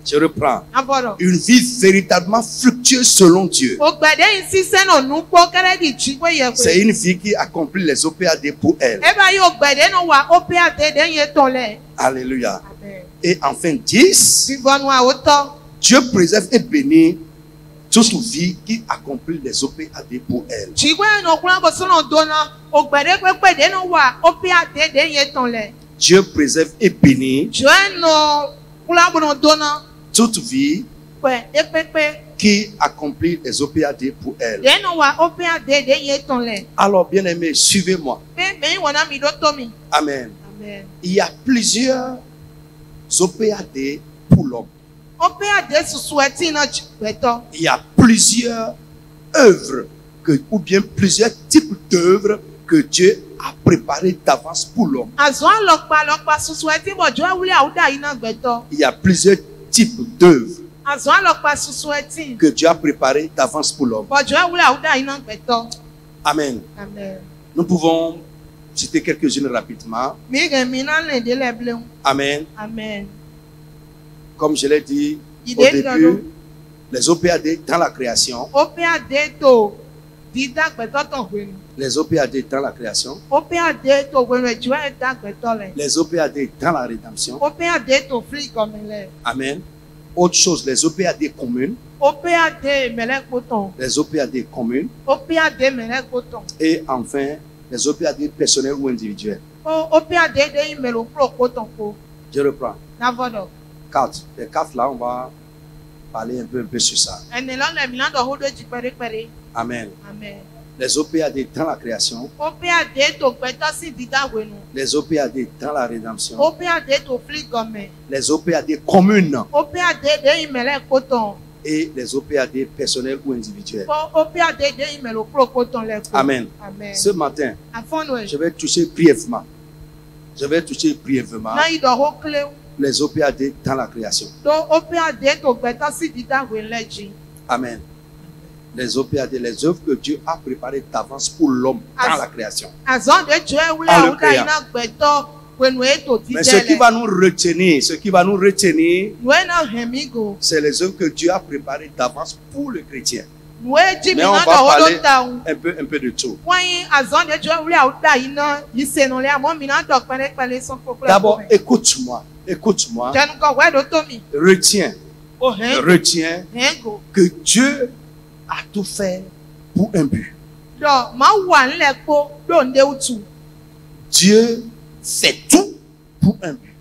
Je reprends. Une vie véritablement fructueuse selon Dieu, c'est une vie qui accomplit les OPAD pour elle. Alléluia. Et enfin 10. Dieu préserve et bénit toute vie qui accomplit les OPAD pour elle. Dieu préserve et bénit toute vie qui accomplit les OPAD pour elle. Alors, bien aimé, suivez-moi. Amen. Il y a plusieurs OPAD pour l'homme. Il y a plusieurs œuvres ou bien plusieurs types d'œuvres que Dieu a préparées d'avance pour l'homme. Il y a plusieurs types d'œuvres que Dieu a préparées d'avance pour l'homme. Amen. Nous pouvons citer quelques-unes rapidement. Amen. Comme je l'ai dit au début, les OPAD dans la création. Les OPAD dans la création. Les OPAD dans la rédemption. Amen. Autre chose, les OPAD communes. Les OPAD communes. Et enfin, les OPAD personnels ou individuels. Je reprends. 4. Les 4 là, on va parler un peu sur ça. Amen. Les OPAD dans la création. Les OPAD dans la rédemption. Les OPAD communes. Et les OPAD personnels ou individuels. Amen. Ce matin, je vais toucher brièvement. Les OPAD dans la création. Amen. Les OPAD, les œuvres que Dieu a préparées d'avance pour l'homme dans la création. Mais ce qui va nous retenir, c'est les œuvres que Dieu a préparées d'avance pour le chrétien. Mais on va parler un peu de tout. D'abord, écoute-moi. Retiens que Dieu a tout fait pour un but. Dieu fait tout pour un but.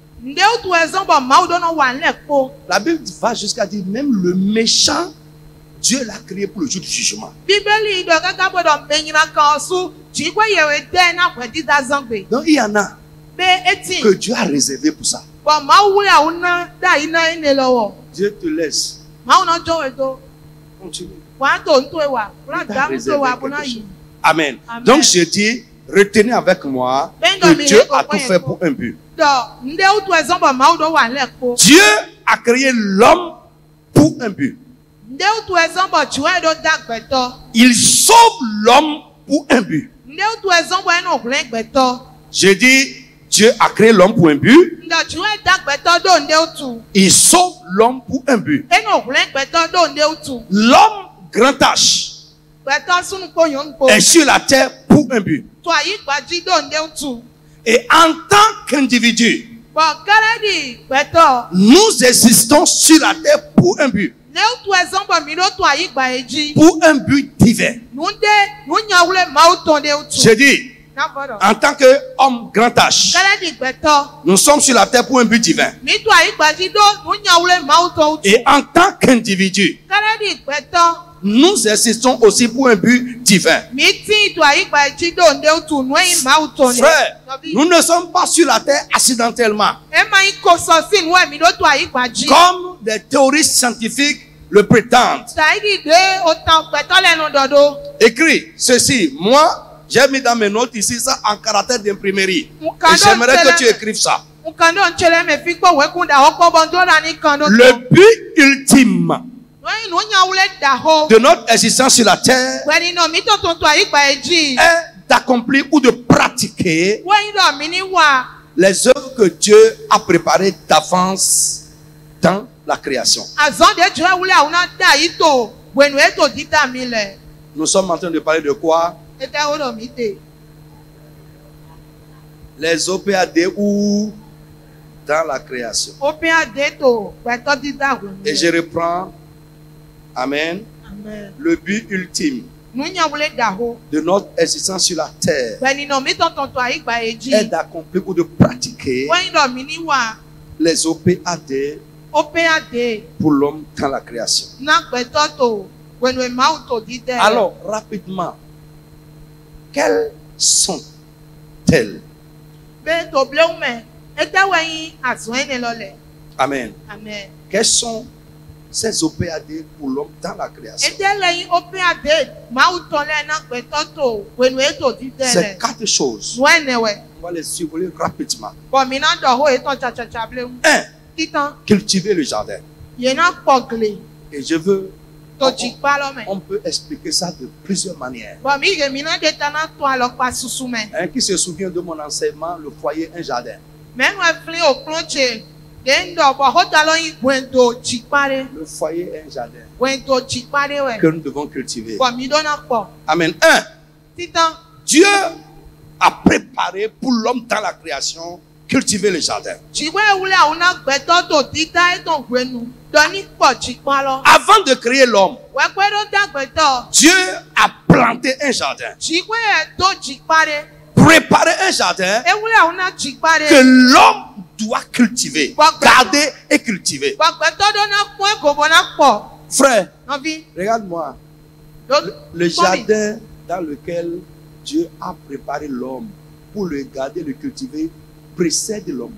La Bible va jusqu'à dire même le méchant, Dieu l'a créé pour le jour du jugement. Donc il y en a que Dieu a réservé pour ça. Dieu te laisse. Continue. Amen. Donc je dis, retenez avec moi que Dieu a tout fait pour un but. Dieu a créé l'homme pour un but. Il sauve l'homme pour un but. Je dis, Dieu a créé l'homme pour un but. Il sauve l'homme pour un but. L'homme grand H est sur la terre pour un but. Et en tant qu'individu, nous existons sur la terre pour un but. Pour un but divin. Je dis, en tant qu'homme grand H, nous sommes sur la terre pour un but divin. Et en tant qu'individu, nous existons aussi pour un but divin. Frère, nous ne sommes pas sur la terre accidentellement. Comme des théories scientifiques le prétendent. Écris ceci. Moi, j'ai mis dans mes notes ici ça en caractère d'imprimerie. Et j'aimerais que tu écrives ça. Le but ultime de notre existence sur la terre est d'accomplir ou de pratiquer les œuvres que Dieu a préparées d'avance dans la création. Nous sommes en train de parler de quoi? Les OPAD ou dans la création. Et je reprends. Amen. Amen. Le but ultime de notre existence sur la terre est d'accomplir ou de pratiquer les OPAD pour l'homme dans la création. Alors, rapidement, quelles sont-elles? Amen. Amen. Quelles sont ces OPAD pour l'homme dans la création? C'est 4 choses. On va les survoler rapidement. 1. Cultiver le jardin. Et je veux... On peut expliquer ça de plusieurs manières. Qui se souvient de mon enseignement, le foyer, un jardin? Le foyer est un jardin que nous devons cultiver. Amen. 1. Dieu a préparé pour l'homme dans la création cultiver le jardin. Avant de créer l'homme, Dieu a planté un jardin. Préparé un jardin que l'homme doit cultiver, garder et cultiver. Frère, regarde-moi. Le jardin dans lequel Dieu a préparé l'homme pour le garder, le cultiver, précède l'homme.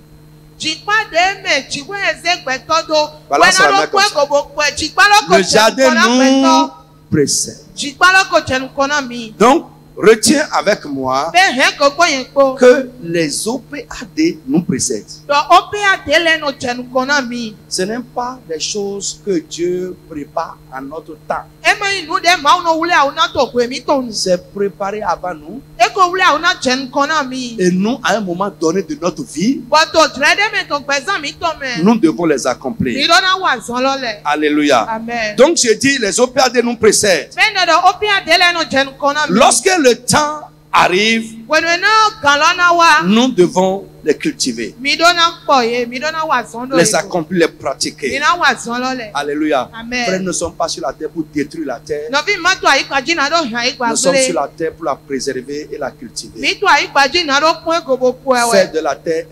Voilà, ça va comme ça. Le jardin nous précède. Donc, retiens avec moi que les OPAD nous précèdent. Ce n'est pas des choses que Dieu prépare à notre temps. C'est préparé avant nous. Et nous, à un moment donné de notre vie, nous devons les accomplir. Alléluia. Amen. Donc je dis, les OPAD nous précèdent. Lorsque le temps arrive, nous devons les cultiver, les accomplir, les pratiquer. Alléluia. Amen. Frères, nous ne sommes pas sur la terre pour détruire la terre. Nous sommes sur la terre pour la préserver et la cultiver. Faire de la terre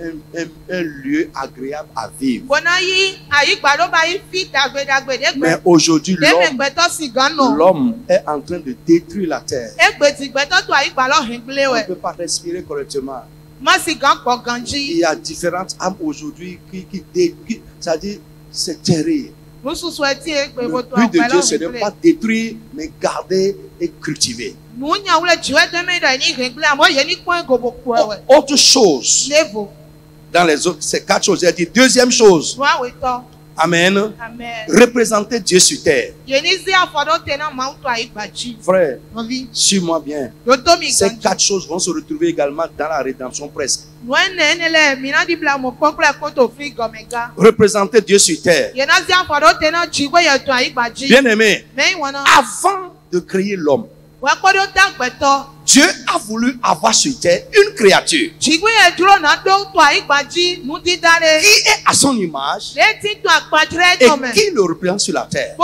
un lieu agréable à vivre. Mais aujourd'hui, l'homme est en train de détruire la terre. On ne peut pas respirer correctement. Il y a différentes âmes aujourd'hui qui c'est-à-dire, c'est terrible. Le but de Dieu, ce n'est pas détruire, mais garder et cultiver. Autre chose, dans les autres, c'est 4 choses. J'ai dit deuxième chose. Amen. Représenter Dieu sur terre. Frère, suis-moi bien. Ces 4 choses vont se retrouver également dans la rédemption presque. Représenter Dieu sur terre. Bien aimé, avant de créer l'homme, Dieu a voulu avoir sur terre une créature qui est à son image et qui le représente sur la terre.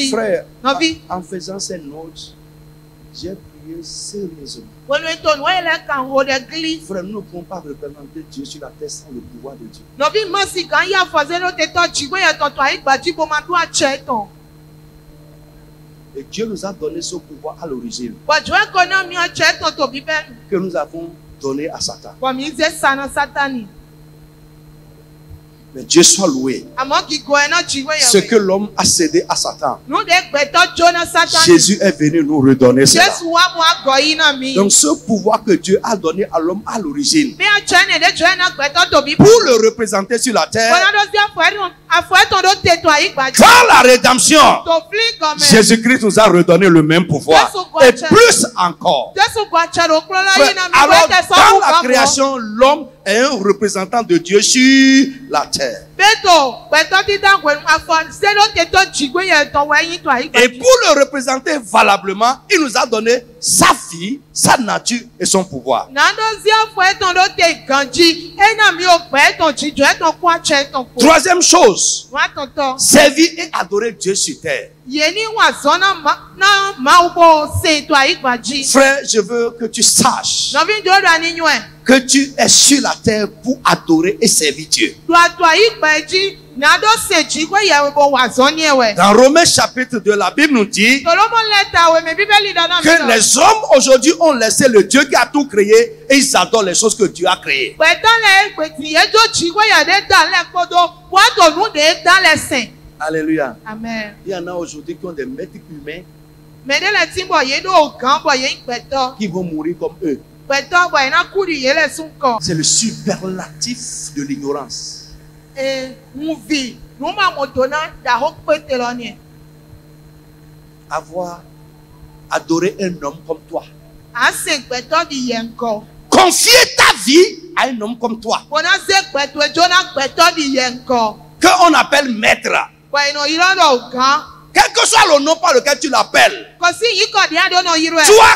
Frère, en faisant ces notes, j'ai prié sérieusement. Frère, nous ne pouvons pas représenter Dieu sur la terre sans le pouvoir de Dieu. Et Dieu nous a donné ce pouvoir à l'origine que nous avons donné à Satan. Mais Dieu soit loué. Ce que l'homme a cédé à Satan, Jésus est venu nous redonner cela. Donc ce pouvoir que Dieu a donné à l'homme à l'origine, pour le représenter sur la terre, par la rédemption, Jésus-Christ nous a redonné le même pouvoir et plus encore. Frère, alors dans la création, l'homme est un représentant de Dieu sur la terre. Et pour le représenter valablement, il nous a donné sa vie, sa nature et son pouvoir. Troisième chose, servir et adorer Dieu sur terre. Frère, je veux que tu saches que tu es sur la terre pour adorer et servir Dieu. Dans Romains chapitre 2, la Bible nous dit que les hommes aujourd'hui ont laissé le Dieu qui a tout créé et ils adorent les choses que Dieu a créées. Alléluia. Amen. Il y en a aujourd'hui qui ont des maîtres humains qui vont mourir comme eux. C'est le superlatif de l'ignorance. Avoir adoré un homme comme toi. Confier ta vie à un homme comme toi, qu'on appelle maître. Quel que soit le nom par lequel tu l'appelles, toi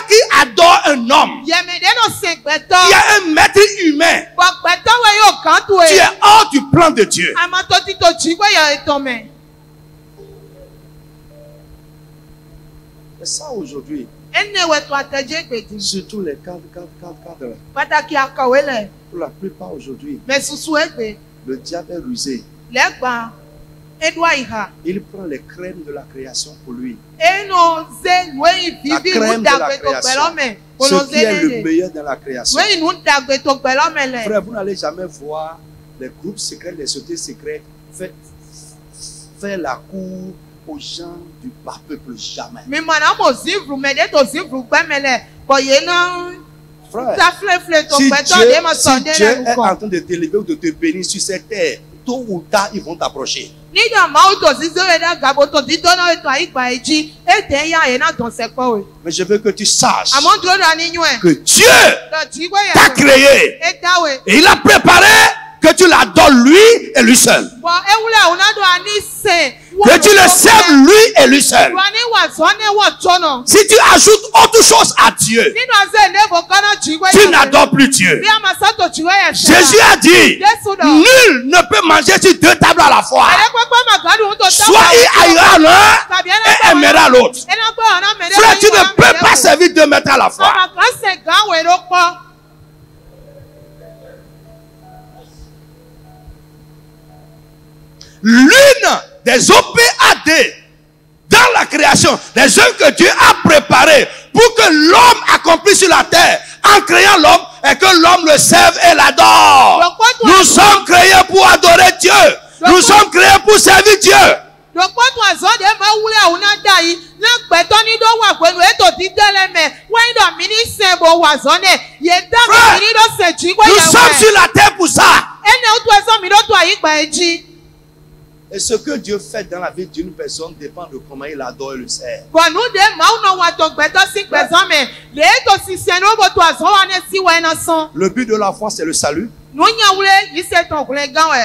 qui adores un homme, il y a un maître humain, tu es hors du plan de Dieu. C'est ça aujourd'hui. Surtout les cadres. Pour la plupart aujourd'hui, le diable est rusé. Il prend les crèmes de la création pour lui. La crème de la création. Ce qui est le meilleur dans la création. Frère, vous n'allez jamais voir les groupes secrets, les sociétés secrètes faire la cour aux gens du bas peuple. Jamais. Frère, si Dieu est en train de t'élever ou de te bénir sur cette terre, tôt ou tard, ils vont t'approcher. Mais je veux que tu saches que Dieu t'a créé et il a préparé que tu l'adores lui et lui seul. Que tu le serves lui et lui seul. Si tu ajoutes autre chose à Dieu, tu n'adores plus Dieu. Jésus a dit, nul ne peut manger sur deux tables à la fois. Soit il haïra l'un et aimera l'autre. Frère, tu ne peux pas servir deux maîtres à la fois. L'une des OPAD dans la création, des œuvres que Dieu a préparées pour que l'homme accomplisse sur la terre en créant l'homme et que l'homme le serve et l'adore. Nous sommes créés pour adorer Dieu. Nous sommes créés pour servir Dieu. Nous sommes sur la terre pour ça. Et ce que Dieu fait dans la vie d'une personne dépend de comment il adore et le sert. Le but de la foi, c'est le salut.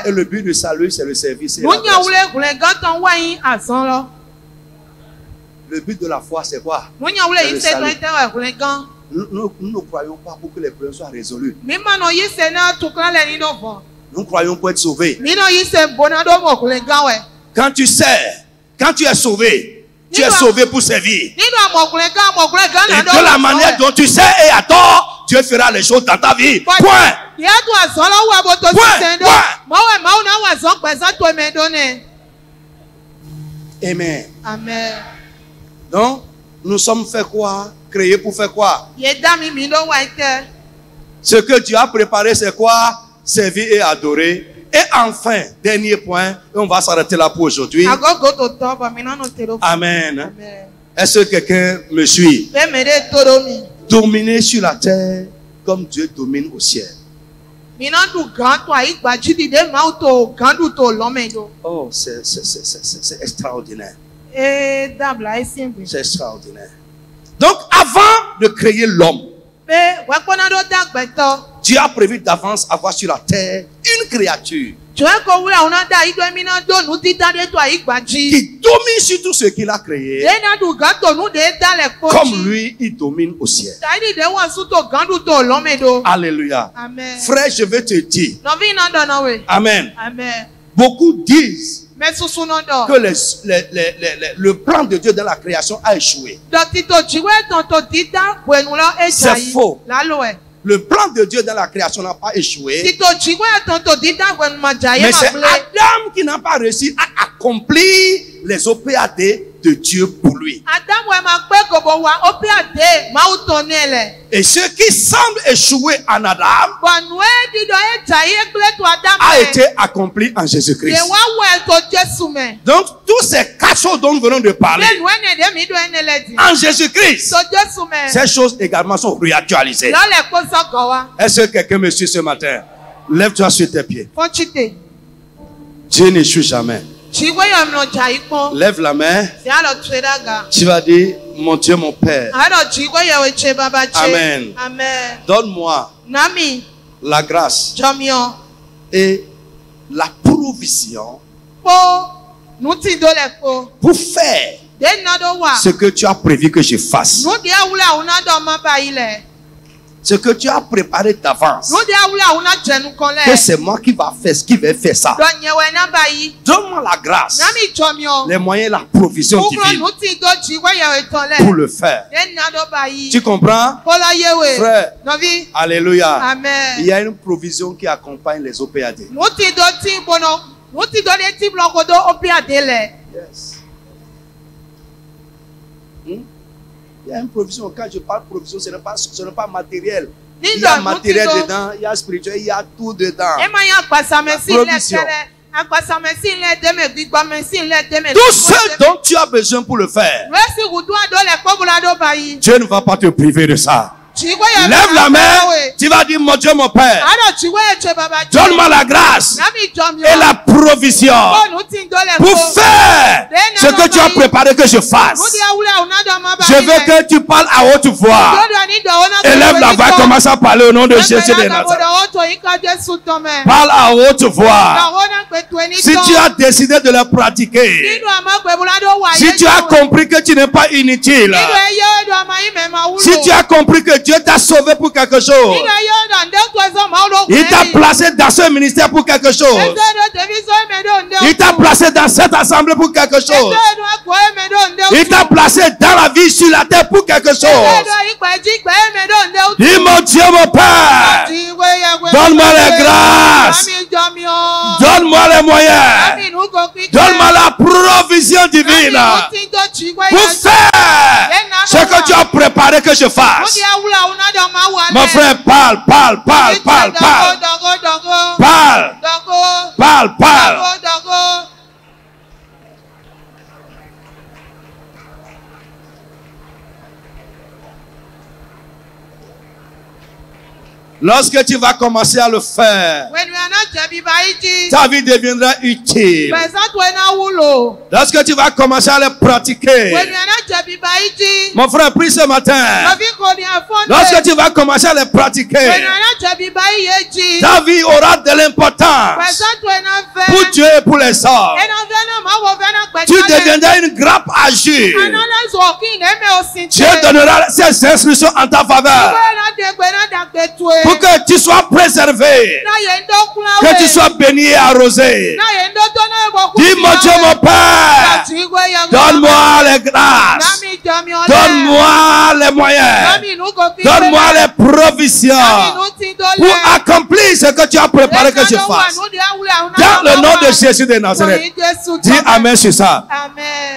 Et le but du salut, c'est le service et l'adoration. Le but de la foi, c'est quoi? C'est le salut. Nous ne croyons pas pour que les problèmes soient résolus. Nous croyons pour être sauvés. Quand tu sers, quand tu es sauvé pour servir. Et de la manière dont tu sers et adores, Dieu fera les choses dans ta vie. Point. Amen. Amen. Donc, nous sommes fait quoi? Créés pour faire quoi? Ce que Dieu a préparé, c'est quoi? Servir et adorer. Et enfin, dernier point, et on va s'arrêter là pour aujourd'hui. Amen. Est-ce que quelqu'un me suit? Dominer sur la terre comme Dieu domine au ciel. Oh, c'est extraordinaire. C'est extraordinaire. Donc, avant de créer l'homme, Dieu a prévu d'avance avoir sur la terre une créature qui domine sur tout ce qu'il a créé, comme lui, il domine au ciel. Alléluia. Amen. Frère, je vais te dire. Amen. Amen. Beaucoup disent que le plan de Dieu dans la création a échoué. C'est faux. Le plan de Dieu dans la création n'a pas échoué. Mais c'est Adam qui n'a pas réussi à accomplir les OPAD de Dieu pour lui. Et ce qui semble échouer en Adam a été accompli en Jésus-Christ. Donc, tous ces 4 choses dont nous venons de parler en Jésus-Christ, ces choses également sont réactualisées. Est-ce que quelqu'un me suit ce matin? Lève-toi sur tes pieds. Dieu n'échoue jamais. Lève la main. Tu vas dire, mon Dieu, mon Père. Amen. Donne-moi la grâce et la provision pour faire ce que tu as prévu que je fasse. Ce que tu as préparé d'avance. Que c'est moi qui vais faire ça. Donne-moi la grâce, les moyens, la provision divine pour le faire. Tu comprends? Frère, alléluia. Amen. Il y a une provision qui accompagne les OPAD. Yes. Il y a une provision. Quand je parle de provision, ce n'est pas matériel. Il y a matériel dedans, il y a spirituel, il y a tout dedans. Provision. Tout ce dont tu as besoin pour le faire, Dieu ne va pas te priver de ça. Lève la main. Tu vas dire, mon Dieu, mon Père, donne-moi la grâce et la provision pour faire ce que tu as préparé que je fasse. Je veux que tu parles à haute voix. Élève la voix, commence à parler au nom de Jésus de Nazareth. Parle à haute voix. Si tu as décidé de le pratiquer, si tu as compris que tu n'es pas inutile, si tu as compris que Dieu t'a sauvé pour quelque chose, il t'a placé dans ce ministère pour quelque chose, il t'a placé dans cette assemblée pour quelque chose, il t'a placé dans la vie sur la terre pour quelque chose. Dis, mon Dieu, mon Père, donne-moi les grâces, donne-moi les moyens, donne-moi la provision divine pour faire ce que tu as préparé que je fasse. Mon frère, parle. Lorsque tu vas commencer à le faire, ta vie deviendra utile. Lorsque tu vas commencer à le pratiquer, mon frère, prie ce matin. Lorsque tu vas commencer à le pratiquer, ta vie aura de l'importance pour Dieu et pour les hommes. Tu deviendras une grappe agile. Dieu donnera ses instructions en ta faveur pour que tu sois préservé, que tu sois béni et arrosé. Dis, mon Dieu, mon Père, donne-moi les grâces, donne-moi les moyens, donne-moi les provisions pour accomplir ce que tu as préparé que je fasse. Dans le nom de Jésus de Nazareth. Dis Amen sur ça.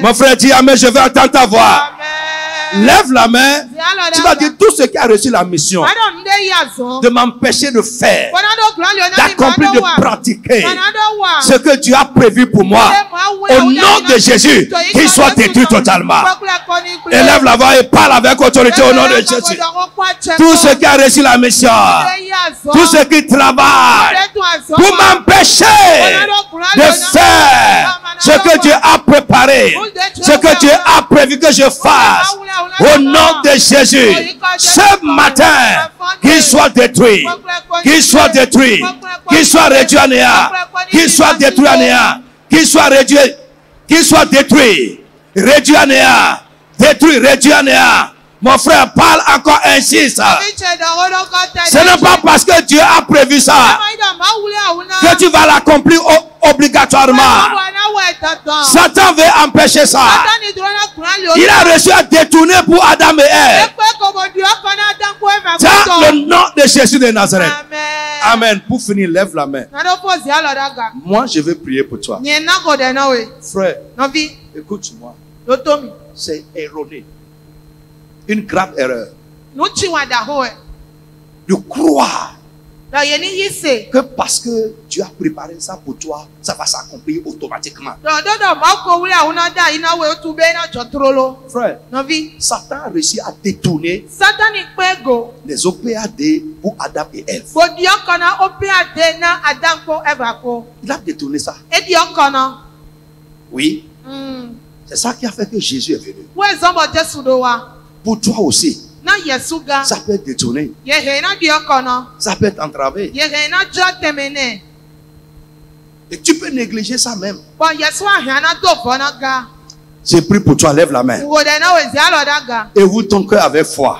Mon frère, dis Amen, je vais entendre ta voix. Lève la main. Tu vas dire tout ce qui a reçu la mission de m'empêcher de faire, d'accomplir, de pratiquer ce que tu as prévu pour moi. Au nom de Jésus, qu'il soit détruit totalement. Élève la voix et parle avec autorité au nom de Jésus. Tout ce qui a reçu la mission, tout ce qui travaille pour m'empêcher de faire ce que Dieu a préparé, ce que Dieu a prévu que je fasse. Au nom de Jésus, ce matin, qu'il soit détruit, qu'il soit détruit, qu'il soit réduit à néant, qu'il soit détruit à néant, qu'il soit réduit, qu'il soit détruit, réduit à néant, détruit, réduit à néant. Mon frère, parle encore ainsi ça. Ce n'est pas parce que Dieu a prévu ça que tu vas l'accomplir obligatoirement. Satan veut empêcher ça. Il a reçu à détourner pour Adam et Ève. Dans le nom de Jésus de Nazareth. Amen. Pour finir, lève la main. Moi, je vais prier pour toi. Frère, écoute-moi. C'est erroné. Une grave erreur de croire que parce que tu as préparé ça pour toi, ça va s'accomplir automatiquement. Frère, Satan a réussi à détourner les OPAD pour Adam et Ève. Il a détourné ça. Oui. C'est ça qui a fait que Jésus est venu. Pour toi aussi, ça peut être détourné. Ça peut être entravé. Et tu peux négliger ça même. J'ai pris pour toi, lève la main. Et ouvre ton cœur avec foi.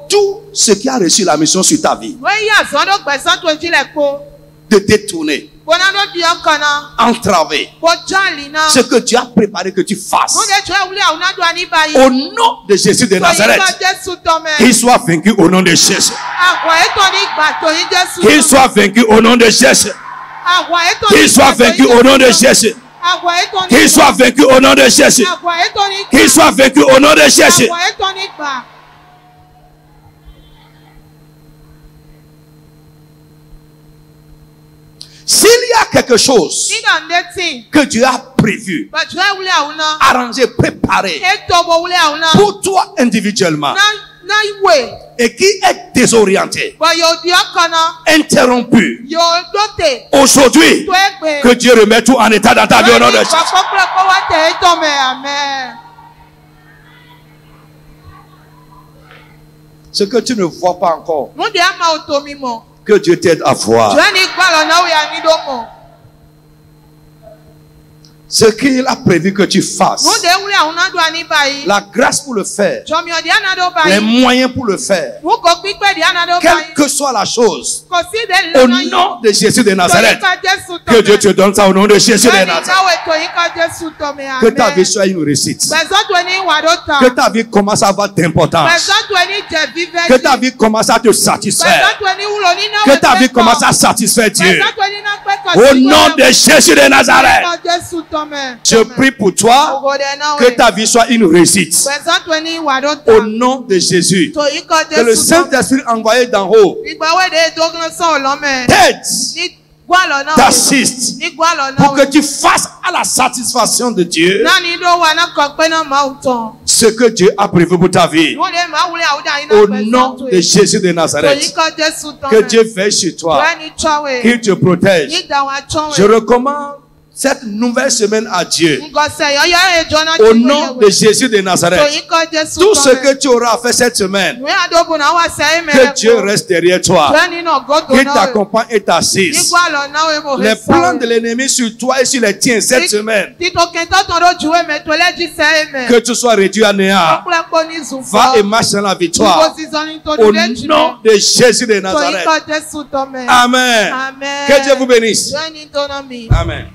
Tout ce qui a reçu la mission sur ta vie, de détourner, entraver ce que tu as préparé que tu fasses. Au nom de Jésus de Nazareth, qu'il soit vaincu au nom de Jésus. Qu'il soit vaincu au nom de Jésus. Qu'il soit vaincu au nom de Jésus. Qu'il soit vaincu au nom de Jésus. Qu'il soit vaincu au nom de Jésus. S'il y a quelque chose que Dieu a prévu, arrangé, préparé pour toi individuellement, et qui est désorienté, interrompu, aujourd'hui, que Dieu remette tout en état dans ta vie au nom de Jésus. Ce que tu ne vois pas encore, que Dieu t'aide à voir. Ce qu'il a prévu que tu fasses, la grâce pour le faire, les moyens pour le faire, quelle que soit la chose, au nom de Jésus de Nazareth, que Dieu te donne ça au nom de Jésus de Nazareth. Que ta vie soit une réussite, que ta vie commence à avoir d'importance, que ta vie commence à te satisfaire, que ta vie commence à satisfaire Dieu, au nom de Jésus de Nazareth. Je prie pour toi que ta vie soit une réussite. Au nom de Jésus. Que le Saint-Esprit envoyé d'en haut t'aide, t'assiste pour que tu fasses à la satisfaction de Dieu ce que Dieu a prévu pour ta vie. Au nom de Jésus de Nazareth. Que Dieu veille sur toi, qu'il te protège. Je recommande cette nouvelle semaine à Dieu. Au nom de Jésus de Nazareth. Tout ce que tu auras fait cette semaine, que Dieu reste derrière toi, qu'il t'accompagne et t'assiste. Les plans de l'ennemi sur toi et sur les tiens cette semaine, que tu sois réduit à néant. Va et marche dans la victoire. Au nom de Jésus de Nazareth. Amen. Que Dieu vous bénisse. Amen.